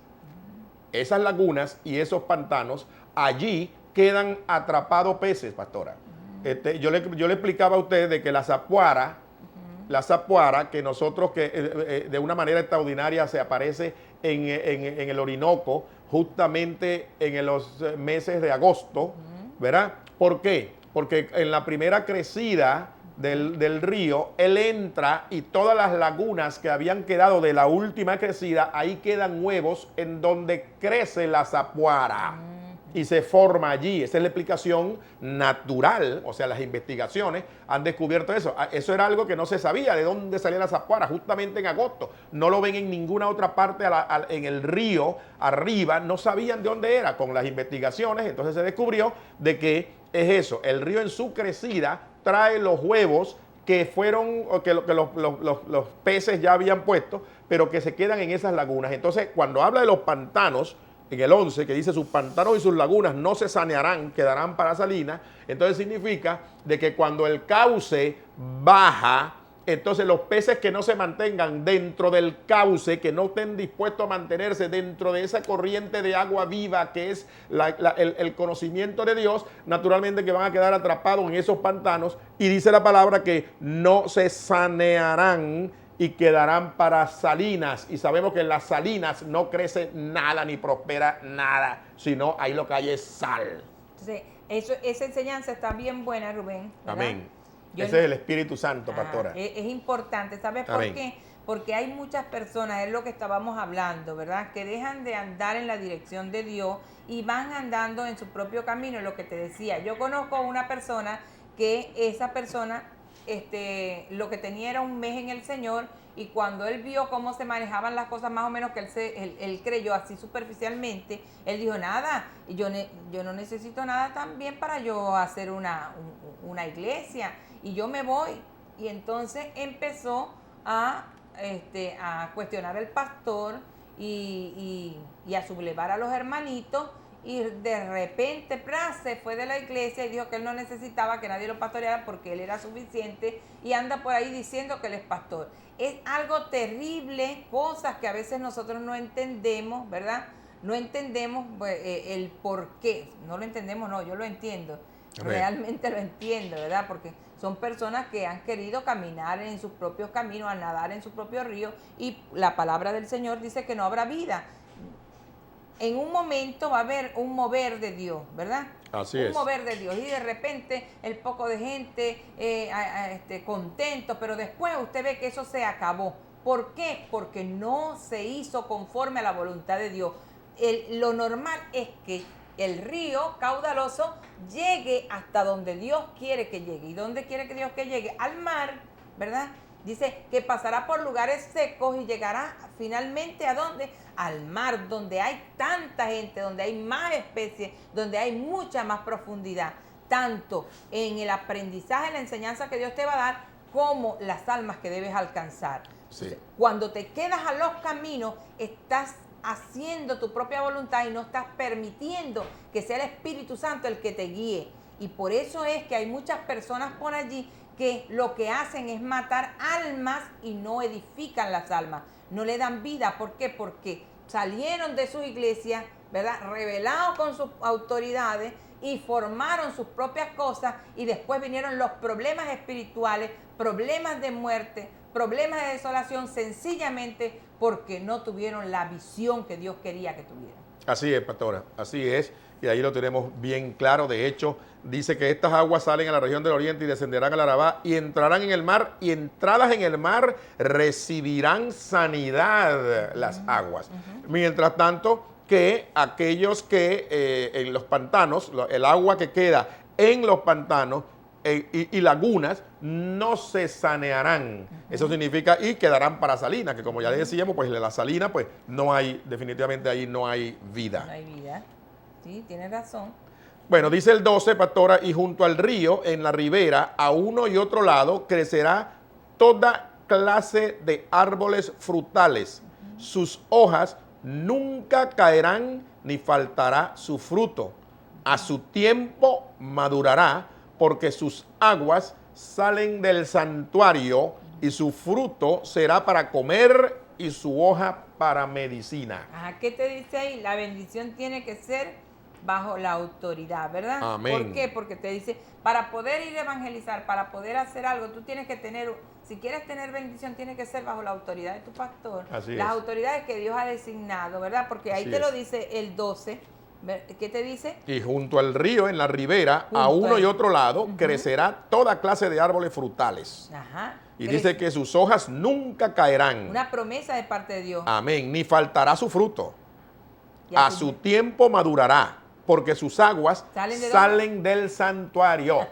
[SPEAKER 3] Esas lagunas y esos pantanos, allí quedan atrapados peces, pastora. Yo le explicaba a ustedes de que la zapuara, que nosotros, de una manera extraordinaria se aparece en el Orinoco, justamente en los meses de agosto, ¿verdad? ¿Por qué? Porque en la primera crecida del río, él entra y todas las lagunas que habían quedado de la última crecida, ahí quedan nuevos en donde crece la zapuara. Y se forma allí. Esa es la explicación natural, o sea, las investigaciones han descubierto eso. Eso era algo que no se sabía, de dónde salía la zapuara, justamente en agosto. No lo ven en ninguna otra parte en el río, arriba, no sabían de dónde era. Con las investigaciones, entonces se descubrió de que es eso, el río en su crecida trae los huevos que fueron, que los peces ya habían puesto, pero que se quedan en esas lagunas. Entonces, cuando habla de los pantanos, en el 11, que dice sus pantanos y sus lagunas no se sanearán, quedarán para salinas, entonces significa de que cuando el cauce baja, entonces los peces que no se mantengan dentro del cauce, que no estén dispuestos a mantenerse dentro de esa corriente de agua viva que es el conocimiento de Dios, naturalmente que van a quedar atrapados en esos pantanos, y dice la palabra que no se sanearán y quedarán para salinas. Y sabemos que en las salinas no crece nada ni prospera nada, sino ahí lo que hay es sal.
[SPEAKER 2] Entonces, esa enseñanza está bien buena, Rubén, ¿verdad?
[SPEAKER 3] Amén. Ese es el Espíritu Santo, pastora.
[SPEAKER 2] Es importante, ¿sabes por qué? Porque hay muchas personas, es lo que estábamos hablando, ¿verdad? Que dejan de andar en la dirección de Dios y van andando en su propio camino, lo que te decía. Yo conozco a una persona que esa persona lo que tenía era un mes en el Señor, y cuando él vio cómo se manejaban las cosas más o menos que él creyó así superficialmente, él dijo, nada, yo no necesito nada también para yo hacer una iglesia, y yo me voy. Y entonces empezó a cuestionar al pastor y a sublevar a los hermanitos. Y de repente se fue de la iglesia y dijo que él no necesitaba que nadie lo pastoreara porque él era suficiente, y anda por ahí diciendo que él es pastor. Es algo terrible, cosas que a veces nosotros no entendemos, ¿verdad? No entendemos el por qué. No lo entendemos, no, yo lo entiendo. Realmente lo entiendo, ¿verdad? Porque son personas que han querido caminar en sus propios caminos, a nadar en su propio río, y la palabra del Señor dice que no habrá vida. en un momento va a haber un mover de Dios, ¿verdad?
[SPEAKER 3] Así
[SPEAKER 2] un
[SPEAKER 3] es.
[SPEAKER 2] mover de Dios. Y de repente el poco de gente contento, pero después usted ve que eso se acabó. ¿Por qué? Porque no se hizo conforme a la voluntad de Dios. Lo normal es que el río caudaloso llegue hasta donde Dios quiere que llegue. ¿Y dónde quiere que Dios que llegue? Al mar, ¿verdad? Dice que pasará por lugares secos y llegará finalmente ¿a dónde? Al mar, donde hay tanta gente, donde hay más especies, donde hay mucha más profundidad, tanto en el aprendizaje, en la enseñanza que Dios te va a dar, como las almas que debes alcanzar.
[SPEAKER 3] Sí.
[SPEAKER 2] Entonces, cuando te quedas a los caminos, estás haciendo tu propia voluntad y no estás permitiendo que sea el Espíritu Santo el que te guíe. Y por eso es que hay muchas personas por allí que lo que hacen es matar almas y no edifican las almas, no le dan vida. ¿Por qué? Porque salieron de sus iglesias, ¿verdad?, rebelados con sus autoridades y formaron sus propias cosas, y después vinieron los problemas espirituales, problemas de muerte, problemas de desolación, sencillamente porque no tuvieron la visión que Dios quería que tuvieran.
[SPEAKER 3] Así es, pastora, así es, y ahí lo tenemos bien claro. De hecho, dice que estas aguas salen a la región del oriente y descenderán al Arabá y entrarán en el mar, y entradas en el mar recibirán sanidad las aguas. Mientras tanto, que aquellos que en los pantanos, el agua que queda en los pantanos y lagunas no se sanearán. Eso significa y quedarán para salinas, que como ya le decíamos, pues en la salina pues no hay, definitivamente ahí no hay vida.
[SPEAKER 2] No hay vida. Sí, tienes razón.
[SPEAKER 3] Bueno, dice el 12, pastora, y junto al río, en la ribera, a uno y otro lado, crecerá toda clase de árboles frutales. Sus hojas nunca caerán ni faltará su fruto. A su tiempo madurará, porque sus aguas salen del santuario y su fruto será para comer y su hoja para medicina.
[SPEAKER 2] Ajá, ¿qué te dice ahí? La bendición tiene que ser bajo la autoridad, ¿verdad?
[SPEAKER 3] Amén.
[SPEAKER 2] ¿Por qué? Porque te dice, para poder ir a evangelizar, para poder hacer algo, tú tienes que tener, si quieres tener bendición, tiene que ser bajo la autoridad de tu pastor.
[SPEAKER 3] Así
[SPEAKER 2] las
[SPEAKER 3] es.
[SPEAKER 2] autoridades que Dios ha designado, ¿verdad? Porque ahí
[SPEAKER 3] Así
[SPEAKER 2] te lo
[SPEAKER 3] es.
[SPEAKER 2] dice el 12. ¿Qué te dice?
[SPEAKER 3] Y junto al río, en la ribera, a
[SPEAKER 2] Junto
[SPEAKER 3] uno
[SPEAKER 2] al-
[SPEAKER 3] y otro lado, crecerá toda clase de árboles frutales.
[SPEAKER 2] Ajá.
[SPEAKER 3] Y dice que sus hojas nunca caerán.
[SPEAKER 2] Una promesa de parte de Dios.
[SPEAKER 3] Amén. Ni faltará su fruto.
[SPEAKER 2] Y
[SPEAKER 3] A
[SPEAKER 2] así-
[SPEAKER 3] su tiempo madurará, porque sus aguas
[SPEAKER 2] ¿Salen de
[SPEAKER 3] salen del santuario.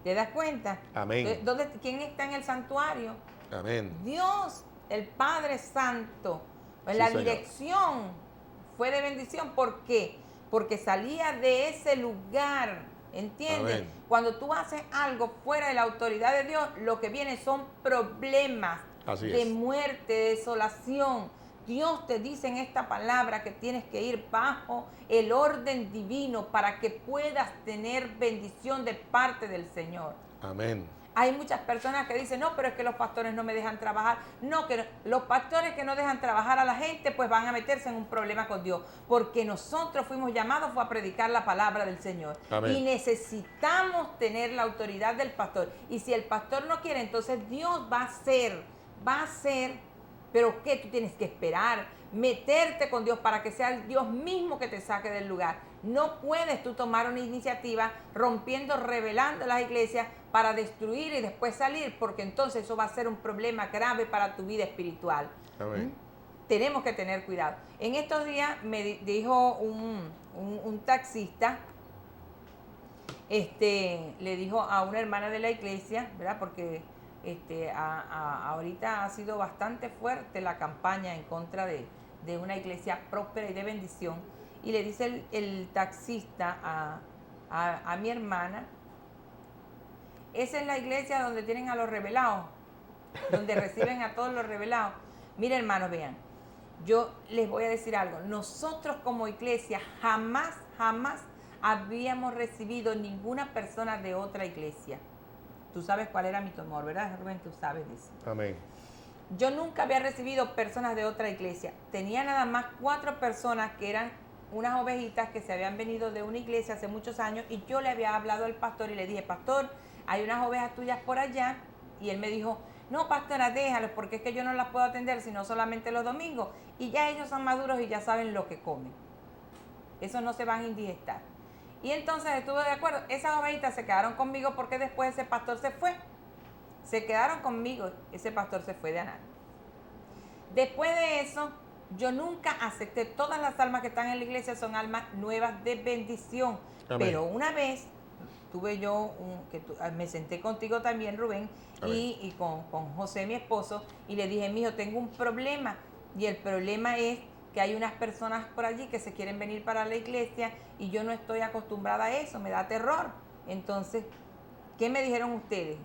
[SPEAKER 2] ¿Te das cuenta?
[SPEAKER 3] Amén.
[SPEAKER 2] ¿Quién está en el santuario?
[SPEAKER 3] Amén.
[SPEAKER 2] Dios, el Padre Santo. Pues
[SPEAKER 3] Sí,
[SPEAKER 2] la
[SPEAKER 3] señor.
[SPEAKER 2] dirección fue de bendición. ¿Por qué? Porque salía de ese lugar. ¿Entiendes?
[SPEAKER 3] Amén.
[SPEAKER 2] Cuando tú haces algo fuera de la autoridad de Dios, lo que viene son problemas
[SPEAKER 3] Así
[SPEAKER 2] de
[SPEAKER 3] es.
[SPEAKER 2] muerte, de desolación. Dios te dice en esta palabra que tienes que ir bajo el orden divino para que puedas tener bendición de parte del Señor.
[SPEAKER 3] Amén.
[SPEAKER 2] Hay muchas personas que dicen, no, pero es que los pastores no me dejan trabajar. No, que no. Los pastores que no dejan trabajar a la gente, pues van a meterse en un problema con Dios. Porque nosotros fuimos llamados fue a predicar la palabra del Señor.
[SPEAKER 3] Amén.
[SPEAKER 2] Y necesitamos tener la autoridad del pastor. Y si el pastor no quiere, entonces Dios va a hacer, pero ¿qué? Tú tienes que esperar, meterte con Dios para que sea el Dios mismo que te saque del lugar. No puedes tú tomar una iniciativa rompiendo, rebelando las iglesias para destruir y después salir, porque entonces eso va a ser un problema grave para tu vida espiritual.
[SPEAKER 3] Amén.
[SPEAKER 2] Tenemos que tener cuidado. En estos días me dijo un taxista, le dijo a una hermana de la iglesia, ¿verdad? Porque ahorita ha sido bastante fuerte la campaña en contra de una iglesia próspera y de bendición. Y le dice el taxista a mi hermana, esa es la iglesia donde tienen a los rebelados, donde reciben a todos los rebelados. Mire, hermanos, vean, yo les voy a decir algo. Nosotros como iglesia jamás habíamos recibido ninguna persona de otra iglesia. Tú sabes cuál era mi temor, ¿verdad, Rubén? Tú sabes de eso.
[SPEAKER 3] Amén.
[SPEAKER 2] Yo nunca había recibido personas de otra iglesia. Tenía nada más 4 personas que eran unas ovejitas que se habían venido de una iglesia hace muchos años, y yo le había hablado al pastor y le dije, pastor, hay unas ovejas tuyas por allá, y él me dijo, no, pastora, déjalos, porque es que yo no las puedo atender sino solamente los domingos, y ya ellos son maduros y ya saben lo que comen. esos no se van a indigestar. Y entonces estuve de acuerdo. Esas ovejitas se quedaron conmigo porque después ese pastor se fue. Se quedaron conmigo, ese pastor se fue de Anán. Después de eso, yo nunca acepté, todas las almas que están en la iglesia son almas nuevas de bendición. Amén. Pero una vez tuve yo, me senté contigo también, Rubén, y con José, mi esposo, y le dije, mijo, tengo un problema, y el problema es que hay unas personas por allí que se quieren venir para la iglesia, y yo no estoy acostumbrada a eso, me da terror. Entonces, ¿qué me dijeron ustedes?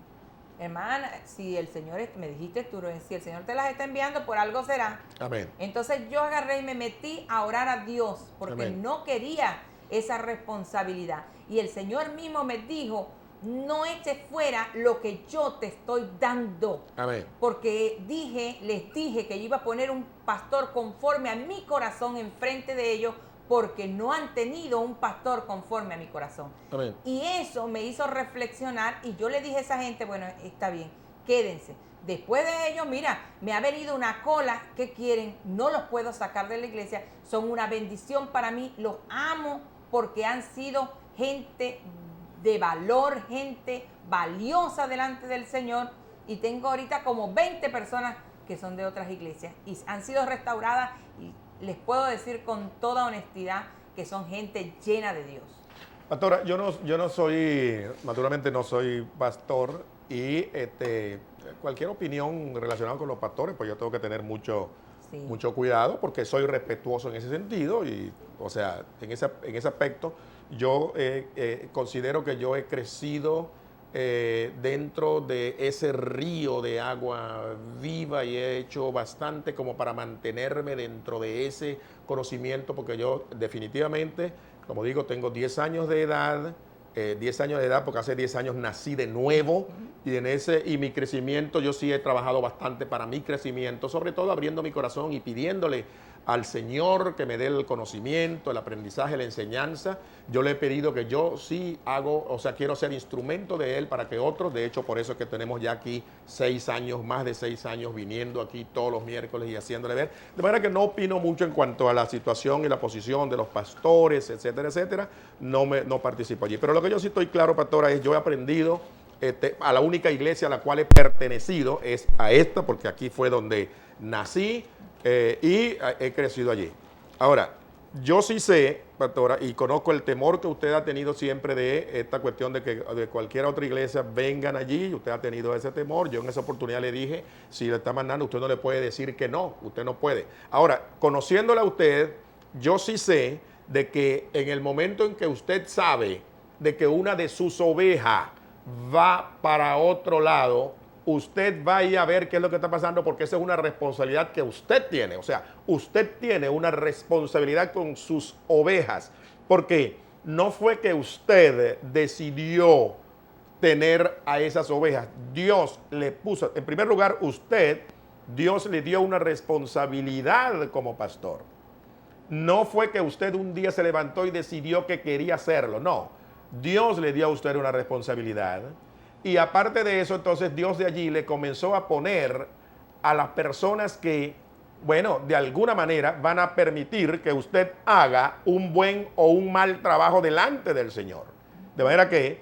[SPEAKER 2] Hermana, si el Señor, me dijiste tú, si el Señor te las está enviando, por algo será. Amén. Entonces yo agarré y me metí a orar a Dios, porque Amén. No quería esa responsabilidad. Y el Señor mismo me dijo, no eches fuera lo que yo te estoy dando. Amén. Porque les dije que yo iba a poner un pastor conforme a mi corazón enfrente de ellos, porque no han tenido un pastor conforme a mi corazón. Amén. Y eso me hizo reflexionar, y yo le dije a esa gente, bueno, está bien, quédense. Después de ello, mira, me ha venido una cola, ¿qué quieren? No los puedo sacar de la iglesia, son una bendición para mí, los amo porque han sido gente de valor, gente valiosa delante del Señor, y tengo ahorita como 20 personas que son de otras iglesias y han sido restauradas, y les puedo decir con toda honestidad que son gente llena de Dios.
[SPEAKER 3] Pastora, yo no soy, naturalmente no soy pastor, y cualquier opinión relacionada con los pastores, pues yo tengo que tener mucho cuidado, porque soy respetuoso en ese sentido, y o sea, en ese aspecto yo considero que yo he crecido dentro de ese río de agua viva, y he hecho bastante como para mantenerme dentro de ese conocimiento, porque yo definitivamente, como digo, tengo 10 años de edad, 10 años de edad porque hace 10 años nací de nuevo, y mi crecimiento, yo sí he trabajado bastante para mi crecimiento, sobre todo abriendo mi corazón y pidiéndole al Señor que me dé el conocimiento, el aprendizaje, la enseñanza. Yo le he pedido que yo sí quiero ser instrumento de Él para que otros, de hecho por eso es que tenemos ya aquí 6 años, más de 6 años viniendo aquí todos los miércoles y haciéndole ver. De manera que no opino mucho en cuanto a la situación y la posición de los pastores, etcétera, etcétera. No participo allí. Pero lo que yo sí estoy claro, pastora, es yo he aprendido a la única iglesia a la cual he pertenecido, es a esta, porque aquí fue donde nací, y he crecido allí. Ahora, yo sí sé, pastora, y conozco el temor que usted ha tenido siempre de esta cuestión de que de cualquier otra iglesia vengan allí, y usted ha tenido ese temor. Yo en esa oportunidad le dije, si le está mandando, usted no le puede decir que no, usted no puede. Ahora, conociéndola a usted, yo sí sé de que en el momento en que usted sabe de que una de sus ovejas va para otro lado, usted va a ir a ver qué es lo que está pasando, porque esa es una responsabilidad que usted tiene. O sea, usted tiene una responsabilidad con sus ovejas, porque no fue que usted decidió tener a esas ovejas. Dios le puso, en primer lugar, Dios le dio una responsabilidad como pastor. No fue que usted un día se levantó y decidió que quería hacerlo, no. Dios le dio a usted una responsabilidad. Y aparte de eso, entonces Dios de allí le comenzó a poner a las personas que, bueno, de alguna manera van a permitir que usted haga un buen o un mal trabajo delante del Señor. De manera que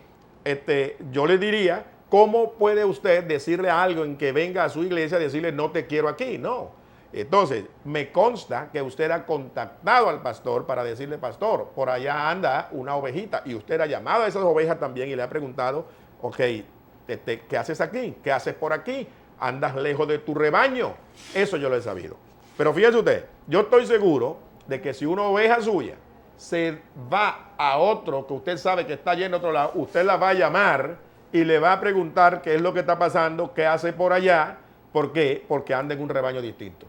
[SPEAKER 3] yo le diría, ¿cómo puede usted decirle a alguien que venga a su iglesia, decirle no te quiero aquí? No. Entonces, me consta que usted ha contactado al pastor para decirle, pastor, por allá anda una ovejita, y usted ha llamado a esas ovejas también y le ha preguntado, ok, ¿qué haces aquí? ¿Qué haces por aquí? ¿Andas lejos de tu rebaño? Eso yo lo he sabido. Pero fíjese usted, yo estoy seguro de que si una oveja suya se va a otro que usted sabe que está yendo a otro lado, usted la va a llamar y le va a preguntar qué es lo que está pasando, qué hace por allá. ¿Por qué? Porque anda en un rebaño distinto.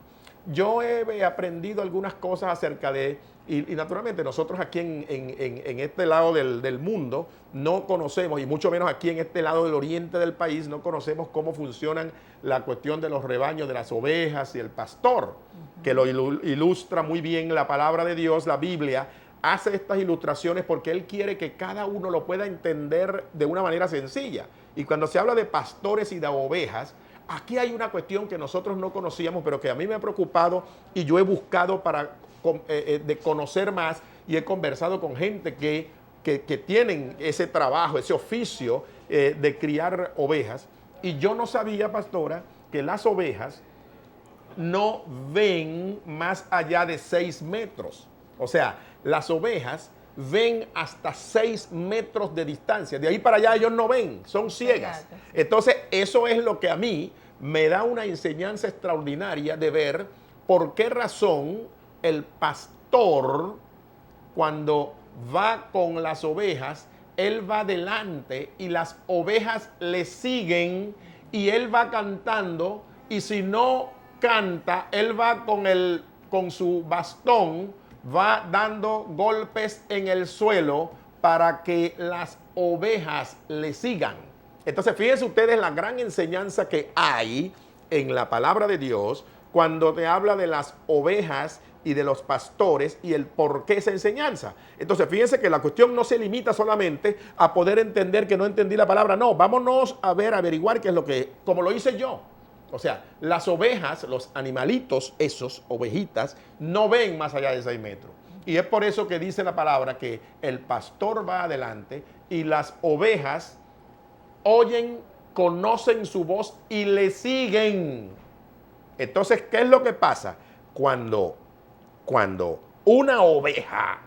[SPEAKER 3] Yo he aprendido algunas cosas acerca de, y naturalmente nosotros aquí en este lado del mundo no conocemos, y mucho menos aquí en este lado del oriente del país, no conocemos cómo funcionan la cuestión de los rebaños, de las ovejas y el pastor, que lo ilustra muy bien la palabra de Dios, la Biblia. Hace estas ilustraciones porque Él quiere que cada uno lo pueda entender de una manera sencilla. Y cuando se habla de pastores y de ovejas, aquí hay una cuestión que nosotros no conocíamos, pero que a mí me ha preocupado y yo he buscado de conocer más, y he conversado con gente que tienen ese trabajo, ese oficio de criar ovejas. Y yo no sabía, pastora, que las ovejas no ven más allá de 6 metros. O sea, las ovejas ven hasta 6 metros de distancia. De ahí para allá ellos no ven, son ciegas. Entonces, eso es lo que a mí me da una enseñanza extraordinaria de ver por qué razón el pastor, cuando va con las ovejas, él va delante y las ovejas le siguen y él va cantando, y si no canta, él va con su bastón, va dando golpes en el suelo para que las ovejas le sigan. Entonces, fíjense ustedes la gran enseñanza que hay en la palabra de Dios cuando te habla de las ovejas y de los pastores y el por qué esa enseñanza. Entonces, fíjense que la cuestión no se limita solamente a poder entender que no entendí la palabra. No, vámonos a averiguar qué es lo que, como lo hice yo. O sea, las ovejas, los animalitos, esos, ovejitas, no ven más allá de 6 metros. Y es por eso que dice la palabra que el pastor va adelante y las ovejas oyen, conocen su voz y le siguen. Entonces, ¿qué es lo que pasa? Cuando una oveja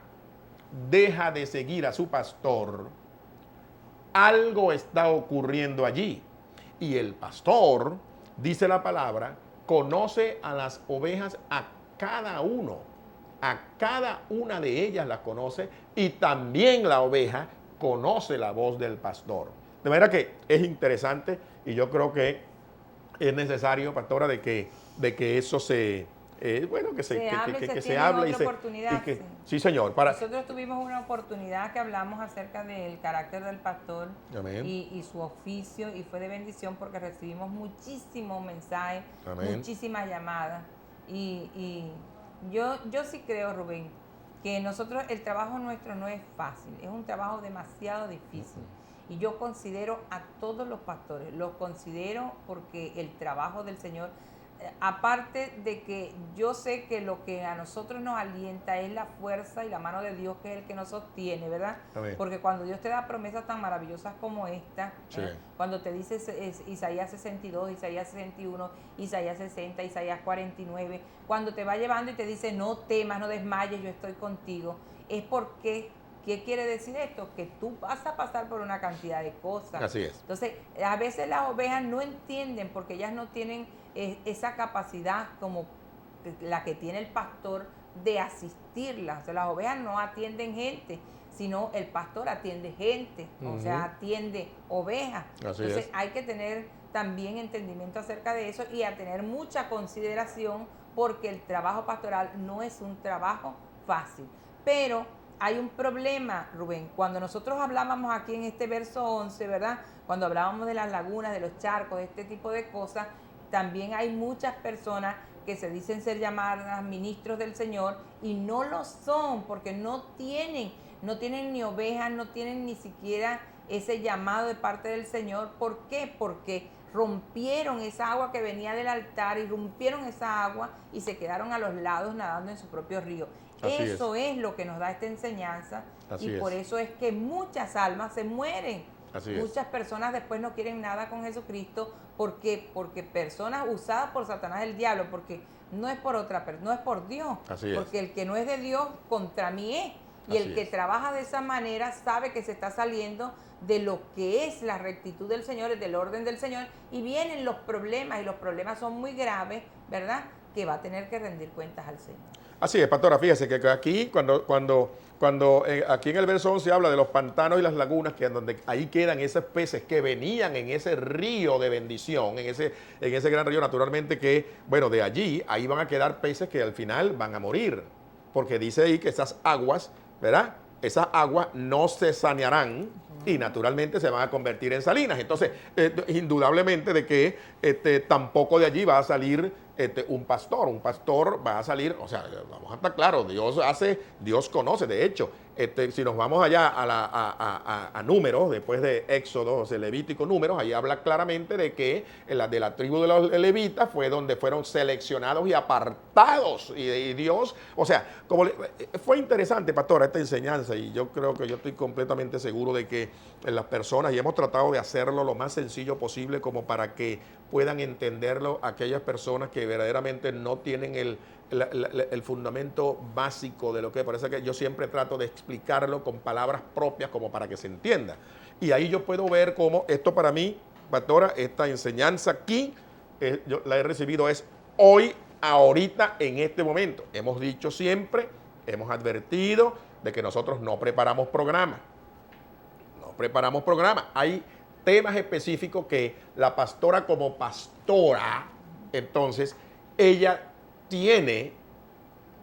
[SPEAKER 3] deja de seguir a su pastor, algo está ocurriendo allí. Y el pastor, dice la palabra, conoce a las ovejas a cada uno. A cada una de ellas las conoce, y también la oveja conoce la voz del pastor. De manera que es interesante, y yo creo que es necesario, pastora, de que eso se hable y
[SPEAKER 2] se...
[SPEAKER 3] Sí, señor.
[SPEAKER 2] Nosotros tuvimos una oportunidad que hablamos acerca del carácter del pastor y su oficio, y fue de bendición porque recibimos muchísimos mensajes, muchísimas llamadas. Y yo sí creo, Rubén, que nosotros, el trabajo nuestro no es fácil, es un trabajo demasiado difícil. Y yo considero a todos los pastores, los considero porque el trabajo del Señor, aparte de que yo sé que lo que a nosotros nos alienta es la fuerza y la mano de Dios, que es el que nos sostiene, ¿verdad?
[SPEAKER 3] Amén.
[SPEAKER 2] Porque cuando Dios te da promesas tan maravillosas como esta,
[SPEAKER 3] sí.
[SPEAKER 2] Cuando te dice Isaías 62, Isaías 61, Isaías 60, Isaías 49, cuando te va llevando y te dice no temas, no desmayes, yo estoy contigo, es porque... ¿Qué quiere decir esto? Que tú vas a pasar por una cantidad de cosas.
[SPEAKER 3] Así es.
[SPEAKER 2] Entonces, a veces las ovejas no entienden porque ellas no tienen esa capacidad como la que tiene el pastor de asistirlas. O sea, las ovejas no atienden gente, sino el pastor atiende gente, o sea, atiende ovejas. Entonces, hay que tener también entendimiento acerca de eso y a tener mucha consideración, porque el trabajo pastoral no es un trabajo fácil. Pero hay un problema, Rubén. Cuando nosotros hablábamos aquí en este verso 11, ¿verdad? Cuando hablábamos de las lagunas, de los charcos, de este tipo de cosas, también hay muchas personas que se dicen ser llamadas ministros del Señor y no lo son, porque no tienen ni ovejas, no tienen ni siquiera ese llamado de parte del Señor. ¿Por qué? Porque rompieron esa agua que venía del altar, y rompieron esa agua y se quedaron a los lados nadando en su propio río. Eso es lo que nos da esta enseñanza. Y por eso es que muchas almas se mueren. Muchas personas después no quieren nada con Jesucristo porque personas usadas por Satanás, el diablo, porque no es por otra persona, no es por Dios. Porque el que no es de Dios contra mí es. Y el que trabaja de esa manera sabe que se está saliendo de lo que es la rectitud del Señor, del orden del Señor, y vienen los problemas, y los problemas son muy graves, ¿verdad? Que va a tener que rendir cuentas al Señor.
[SPEAKER 3] Así es, pastora, fíjese que aquí, cuando aquí en el verso 11 habla de los pantanos y las lagunas, que donde ahí quedan esos peces que venían en ese río de bendición, en ese gran río, naturalmente que, bueno, de allí, ahí van a quedar peces que al final van a morir, porque dice ahí que esas aguas, ¿verdad? Esas aguas no se sanearán y naturalmente se van a convertir en salinas. Entonces, indudablemente de que tampoco de allí va a salir un pastor. Un pastor va a salir, o sea, vamos a estar claros, Dios conoce. De hecho, si nos vamos allá a Números, después de Éxodo, o sea, Levítico, Números, ahí habla claramente de que de la tribu de los levitas fue donde fueron seleccionados y apartados. Y Dios, o sea, fue interesante, pastora, esta enseñanza, y yo creo que yo estoy completamente seguro de que las personas, y hemos tratado de hacerlo lo más sencillo posible como para que puedan entenderlo aquellas personas que verdaderamente no tienen el fundamento básico de lo que parece. Que yo siempre trato de explicarlo con palabras propias como para que se entienda. Y ahí yo puedo ver cómo esto para mí, pastora, esta enseñanza aquí, yo la he recibido es hoy, ahorita, en este momento. Hemos dicho siempre, hemos advertido de que nosotros no preparamos programas. No preparamos programas. Hay temas específicos que la pastora como pastora, entonces, ella tiene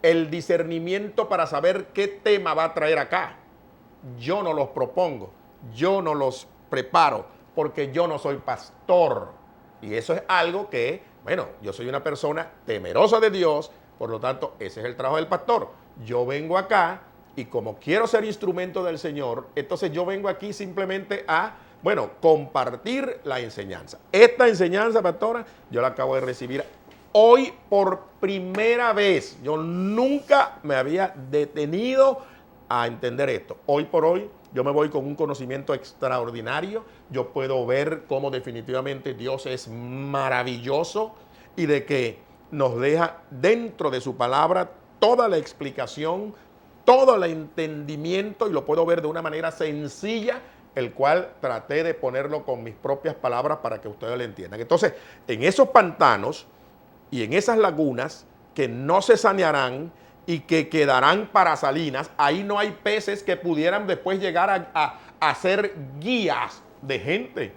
[SPEAKER 3] el discernimiento para saber qué tema va a traer acá. Yo no los propongo, yo no los preparo, porque yo no soy pastor. Y eso es algo que, bueno, yo soy una persona temerosa de Dios, por lo tanto, ese es el trabajo del pastor. Yo vengo acá y como quiero ser instrumento del Señor, entonces yo vengo aquí simplemente a, bueno, compartir la enseñanza. Esta enseñanza, pastora, yo la acabo de recibir hoy por primera vez. Yo nunca me había detenido a entender esto. Hoy por hoy yo me voy con un conocimiento extraordinario. Yo puedo ver cómo definitivamente Dios es maravilloso y de que nos deja dentro de su palabra toda la explicación, todo el entendimiento, y lo puedo ver de una manera sencilla, el cual traté de ponerlo con mis propias palabras para que ustedes lo entiendan. Entonces, en esos pantanos y en esas lagunas que no se sanearán y que quedarán para salinas, ahí no hay peces que pudieran después llegar a ser guías de gente.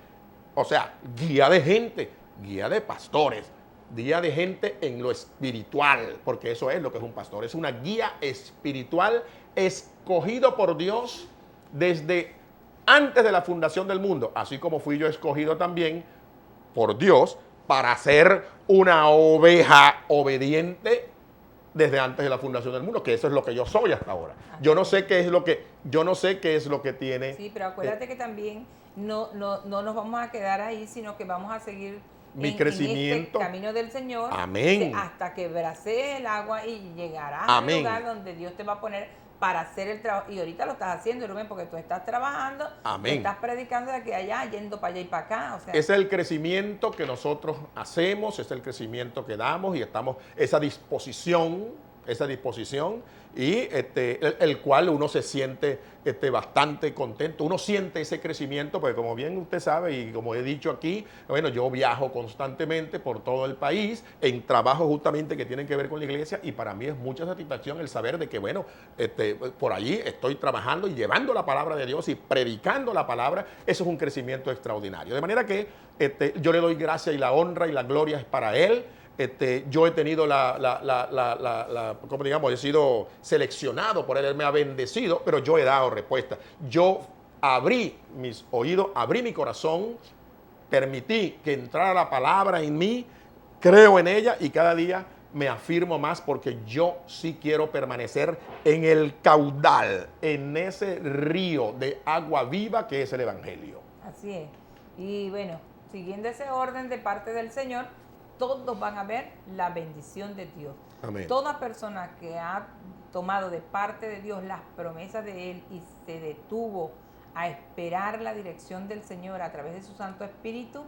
[SPEAKER 3] O sea, guía de gente, guía de pastores, guía de gente en lo espiritual, porque eso es lo que es un pastor. Es una guía espiritual escogido por Dios desde antes de la fundación del mundo, así como fui yo escogido también por Dios para ser una oveja obediente desde antes de la fundación del mundo, que eso es lo que yo soy hasta ahora. Yo no sé qué es lo que tiene.
[SPEAKER 2] Sí, pero acuérdate que también no nos vamos a quedar ahí, sino que vamos a seguir
[SPEAKER 3] mi crecimiento
[SPEAKER 2] en este camino del Señor.
[SPEAKER 3] Amén.
[SPEAKER 2] Hasta que bracees el agua y llegarás
[SPEAKER 3] Amén.
[SPEAKER 2] al lugar donde Dios te va a poner para hacer el trabajo. Y ahorita lo estás haciendo, Rubén, porque tú estás trabajando,
[SPEAKER 3] Amén.
[SPEAKER 2] estás predicando de aquí a allá, yendo para allá y para acá. O sea,
[SPEAKER 3] es el crecimiento que nosotros hacemos, es el crecimiento que damos y estamos, esa disposición y el cual uno se siente bastante contento. Uno siente ese crecimiento, porque como bien usted sabe y como he dicho aquí, bueno, yo viajo constantemente por todo el país en trabajos justamente que tienen que ver con la iglesia, y para mí es mucha satisfacción el saber de que, bueno, por allí estoy trabajando y llevando la palabra de Dios y predicando la palabra. Eso es un crecimiento extraordinario. De manera que yo le doy gracia y la honra y la gloria es para Él. Yo he tenido como digamos, he sido seleccionado por Él me ha bendecido, pero yo he dado respuesta. Yo abrí mis oídos, abrí mi corazón, permití que entrara la palabra en mí, creo en ella y cada día me afirmo más, porque yo sí quiero permanecer en el caudal, en ese río de agua viva que es el Evangelio.
[SPEAKER 2] Así es. Y bueno, siguiendo ese orden de parte del Señor, todos van a ver la bendición de Dios.
[SPEAKER 3] Amén.
[SPEAKER 2] Toda persona que ha tomado de parte de Dios las promesas de Él y se detuvo a esperar la dirección del Señor a través de su Santo Espíritu,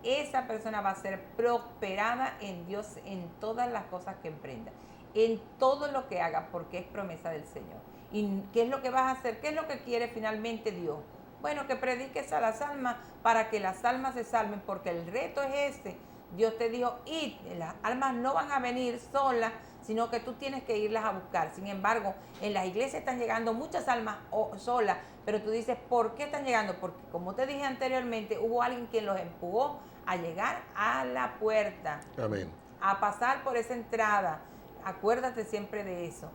[SPEAKER 2] esa persona va a ser prosperada en Dios en todas las cosas que emprenda, en todo lo que haga, porque es promesa del Señor. ¿Y qué es lo que vas a hacer? ¿Qué es lo que quiere finalmente Dios? Bueno, que prediques a las almas para que las almas se salven, porque el reto es este. Dios te dijo, id, las almas no van a venir solas, sino que tú tienes que irlas a buscar. Sin embargo, en las iglesias están llegando muchas almas solas, pero tú dices, ¿por qué están llegando? Porque como te dije anteriormente, hubo alguien quien los empujó a llegar a la puerta.
[SPEAKER 3] Amén.
[SPEAKER 2] A pasar por esa entrada. Acuérdate siempre de eso.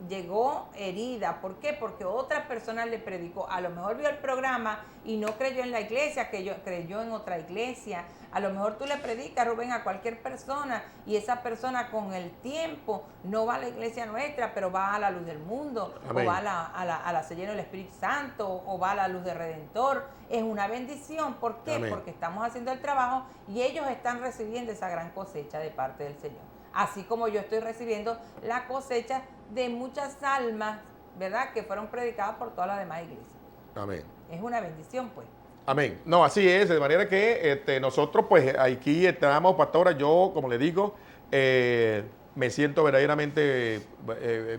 [SPEAKER 2] llegó herida. ¿Por qué? Porque otra persona le predicó. A lo mejor vio el programa y no creyó en la iglesia, creyó en otra iglesia. A lo mejor tú le predicas, Rubén, a cualquier persona y esa persona con el tiempo no va a la iglesia nuestra, pero va a la luz del mundo. Amén. O va a la se llena del Espíritu Santo, o va a la luz del Redentor. Es una bendición. ¿Por qué? Amén. Porque estamos haciendo el trabajo y ellos están recibiendo esa gran cosecha de parte del Señor. Así como yo estoy recibiendo la cosecha de muchas almas, ¿verdad?, que fueron predicadas por todas las demás iglesias.
[SPEAKER 3] Amén.
[SPEAKER 2] Es una bendición, pues.
[SPEAKER 3] Amén. No, así es, de manera que nosotros, pues, aquí estamos, pastora, yo, como le digo, me siento verdaderamente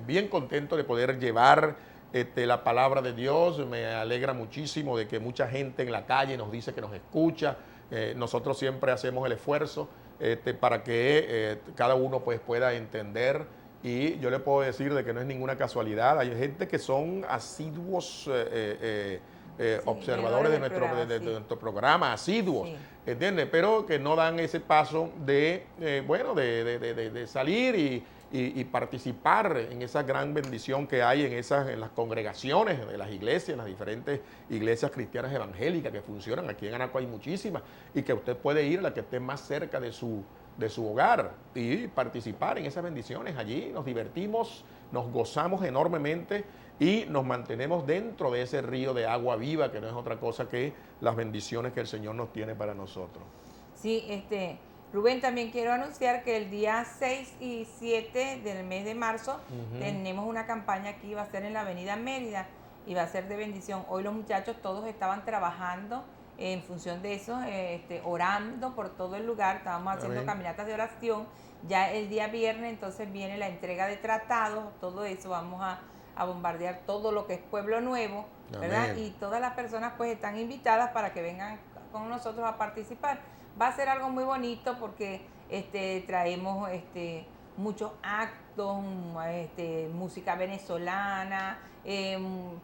[SPEAKER 3] bien contento de poder llevar la palabra de Dios. Me alegra muchísimo de que mucha gente en la calle nos dice que nos escucha. Nosotros siempre hacemos el esfuerzo para que cada uno, pues, pueda entender. Y yo le puedo decir de que no es ninguna casualidad. Hay gente que son asiduos observadores de nuestro programa, asiduos, sí. ¿Entiendes? Pero que no dan ese paso de salir y participar en esa gran bendición que hay en las congregaciones de las iglesias, en las diferentes iglesias cristianas evangélicas que funcionan. Aquí en Anaco hay muchísimas y que usted puede ir a la que esté más cerca de su hogar y participar en esas bendiciones. Allí nos divertimos, nos gozamos enormemente y nos mantenemos dentro de ese río de agua viva, que no es otra cosa que las bendiciones que el Señor nos tiene para nosotros.
[SPEAKER 2] Sí, Rubén, también quiero anunciar que el día 6 y 7 del mes de marzo tenemos una campaña aquí, va a ser en la avenida Mérida y va a ser de bendición. Hoy los muchachos todos estaban trabajando en función de eso, orando por todo el lugar, estábamos haciendo Amén. Caminatas de oración. Ya el día viernes entonces viene la entrega de tratados, todo eso, vamos a bombardear todo lo que es Pueblo Nuevo, ¿verdad? Amén. Y todas las personas pues están invitadas para que vengan con nosotros a participar. Va a ser algo muy bonito porque traemos muchos actos, música venezolana,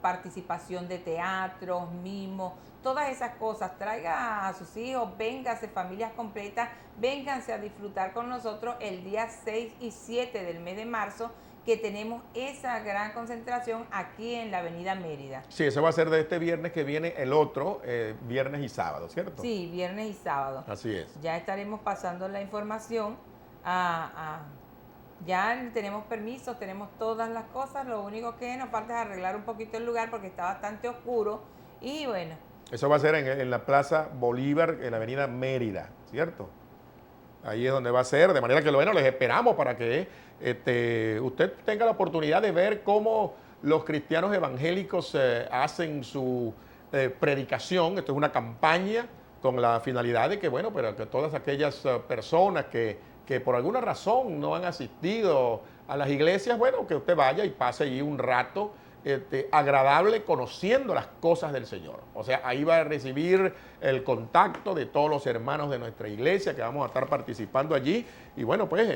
[SPEAKER 2] participación de teatros, mimos, todas esas cosas. Traiga a sus hijos, vénganse, familias completas, vénganse a disfrutar con nosotros el día 6 y 7 del mes de marzo, que tenemos esa gran concentración aquí en la avenida Mérida.
[SPEAKER 3] Sí, eso va a ser de este viernes que viene, el otro, viernes y sábado, ¿cierto?
[SPEAKER 2] Sí, viernes y sábado.
[SPEAKER 3] Así es.
[SPEAKER 2] Ya estaremos pasando la información ya tenemos permisos, tenemos todas las cosas, lo único que nos falta es arreglar un poquito el lugar porque está bastante oscuro y bueno.
[SPEAKER 3] Eso va a ser en la Plaza Bolívar, en la avenida Mérida, ¿cierto? Ahí es donde va a ser, de manera que les esperamos para que usted tenga la oportunidad de ver cómo los cristianos evangélicos hacen su predicación. Esto es una campaña con la finalidad de que, bueno, pero que todas aquellas personas que por alguna razón no han asistido a las iglesias, bueno, que usted vaya y pase allí un rato agradable conociendo las cosas del Señor. O sea, ahí va a recibir el contacto de todos los hermanos de nuestra iglesia que vamos a estar participando allí y bueno, pues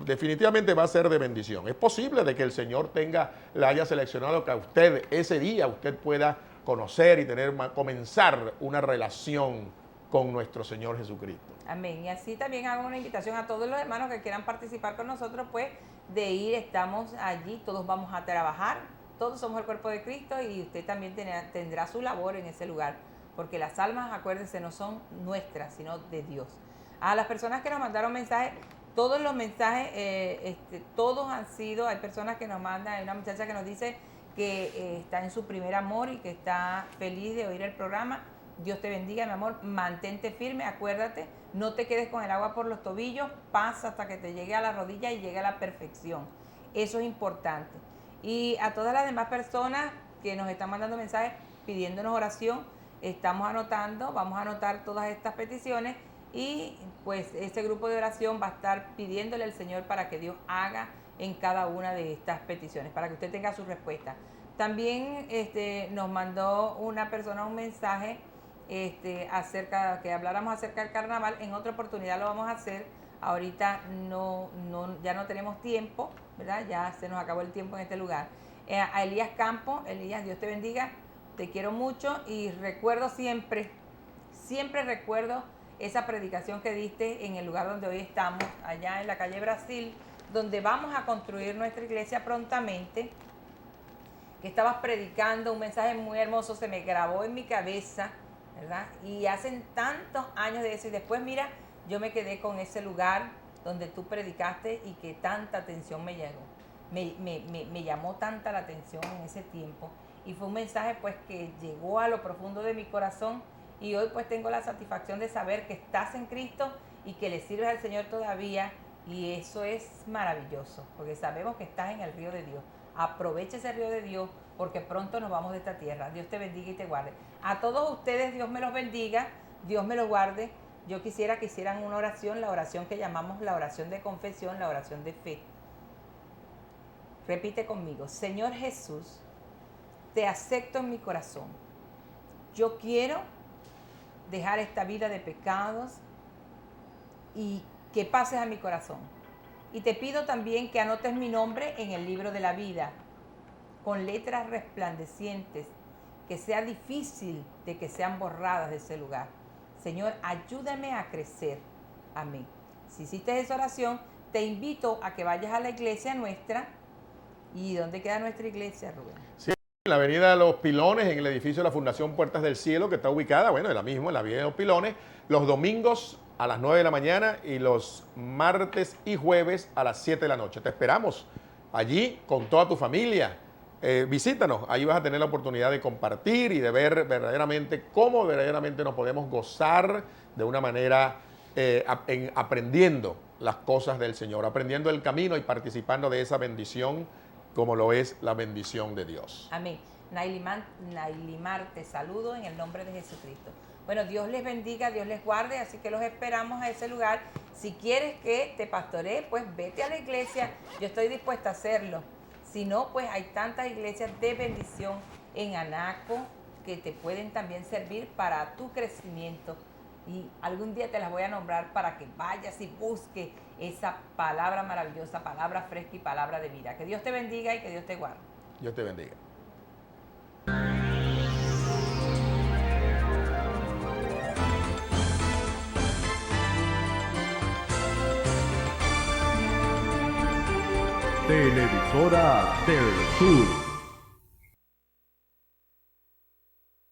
[SPEAKER 3] definitivamente va a ser de bendición. Es posible de que el Señor le haya seleccionado que a usted ese día usted pueda conocer y comenzar una relación con nuestro Señor Jesucristo.
[SPEAKER 2] Amén. Y así también hago una invitación a todos los hermanos que quieran participar con nosotros, pues de ir, estamos allí, todos vamos a trabajar, todos somos el cuerpo de Cristo y usted también tendrá su labor en ese lugar, porque las almas, acuérdense, no son nuestras, sino de Dios. A las personas que nos mandaron mensajes, todos los mensajes, todos han sido, hay personas que nos mandan, hay una muchacha que nos dice que está en su primer amor y que está feliz de oír el programa. Dios te bendiga, mi amor, mantente firme, acuérdate, no te quedes con el agua por los tobillos, pasa hasta que te llegue a la rodilla y llegue a la perfección. Eso es importante. Y a todas las demás personas que nos están mandando mensajes pidiéndonos oración, estamos anotando, vamos a anotar todas estas peticiones y pues este grupo de oración va a estar pidiéndole al Señor para que Dios haga en cada una de estas peticiones, para que usted tenga su respuesta. También nos mandó una persona un mensaje que habláramos acerca del carnaval. En otra oportunidad lo vamos a hacer. Ahorita ya no tenemos tiempo, ¿verdad? Ya se nos acabó el tiempo en este lugar. A Elías Campo, Elías, Dios te bendiga, te quiero mucho y recuerdo siempre recuerdo esa predicación que diste en el lugar donde hoy estamos, allá en la calle Brasil, donde vamos a construir nuestra iglesia prontamente, que estabas predicando un mensaje muy hermoso, se me grabó en mi cabeza, ¿verdad? Y hacen tantos años de eso y después mira, yo me quedé con ese lugar donde tú predicaste y que tanta atención me llegó. Me llamó tanta la atención en ese tiempo y fue un mensaje pues que llegó a lo profundo de mi corazón y hoy pues tengo la satisfacción de saber que estás en Cristo y que le sirves al Señor todavía y eso es maravilloso porque sabemos que estás en el río de Dios. Aprovecha ese río de Dios porque pronto nos vamos de esta tierra. Dios te bendiga y te guarde. A todos ustedes Dios me los bendiga, Dios me los guarde. Yo quisiera que hicieran una oración, la oración que llamamos la oración de confesión, la oración de fe. Repite conmigo, Señor Jesús, te acepto en mi corazón. Yo quiero dejar esta vida de pecados y que pases a mi corazón. Y te pido también que anotes mi nombre en el libro de la vida, con letras resplandecientes, que sea difícil de que sean borradas de ese lugar. Señor, ayúdame a crecer. Amén. Si hiciste esa oración, te invito a que vayas a la iglesia nuestra. ¿Y dónde queda nuestra iglesia, Rubén?
[SPEAKER 3] Sí, en la avenida de los Pilones, en el edificio de la Fundación Puertas del Cielo, que está ubicada, bueno, en la misma, en la avenida de los Pilones, los domingos a las 9 de la mañana y los martes y jueves a las 7 de la noche. Te esperamos allí con toda tu familia. Visítanos, ahí vas a tener la oportunidad de compartir y de ver verdaderamente cómo verdaderamente nos podemos gozar de una manera aprendiendo las cosas del Señor, aprendiendo el camino y participando de esa bendición como lo es la bendición de Dios.
[SPEAKER 2] Amén. Nailimar, te saludo en el nombre de Jesucristo. Bueno, Dios les bendiga, Dios les guarde, así que los esperamos a ese lugar. Si quieres que te pastoree, pues vete a la iglesia, yo estoy dispuesta a hacerlo. Si no, pues hay tantas iglesias de bendición en Anaco que te pueden también servir para tu crecimiento. Y algún día te las voy a nombrar para que vayas y busques esa palabra maravillosa, palabra fresca y palabra de vida. Que Dios te bendiga y que Dios te guarde.
[SPEAKER 3] Dios te bendiga.
[SPEAKER 1] Televisora del Sur.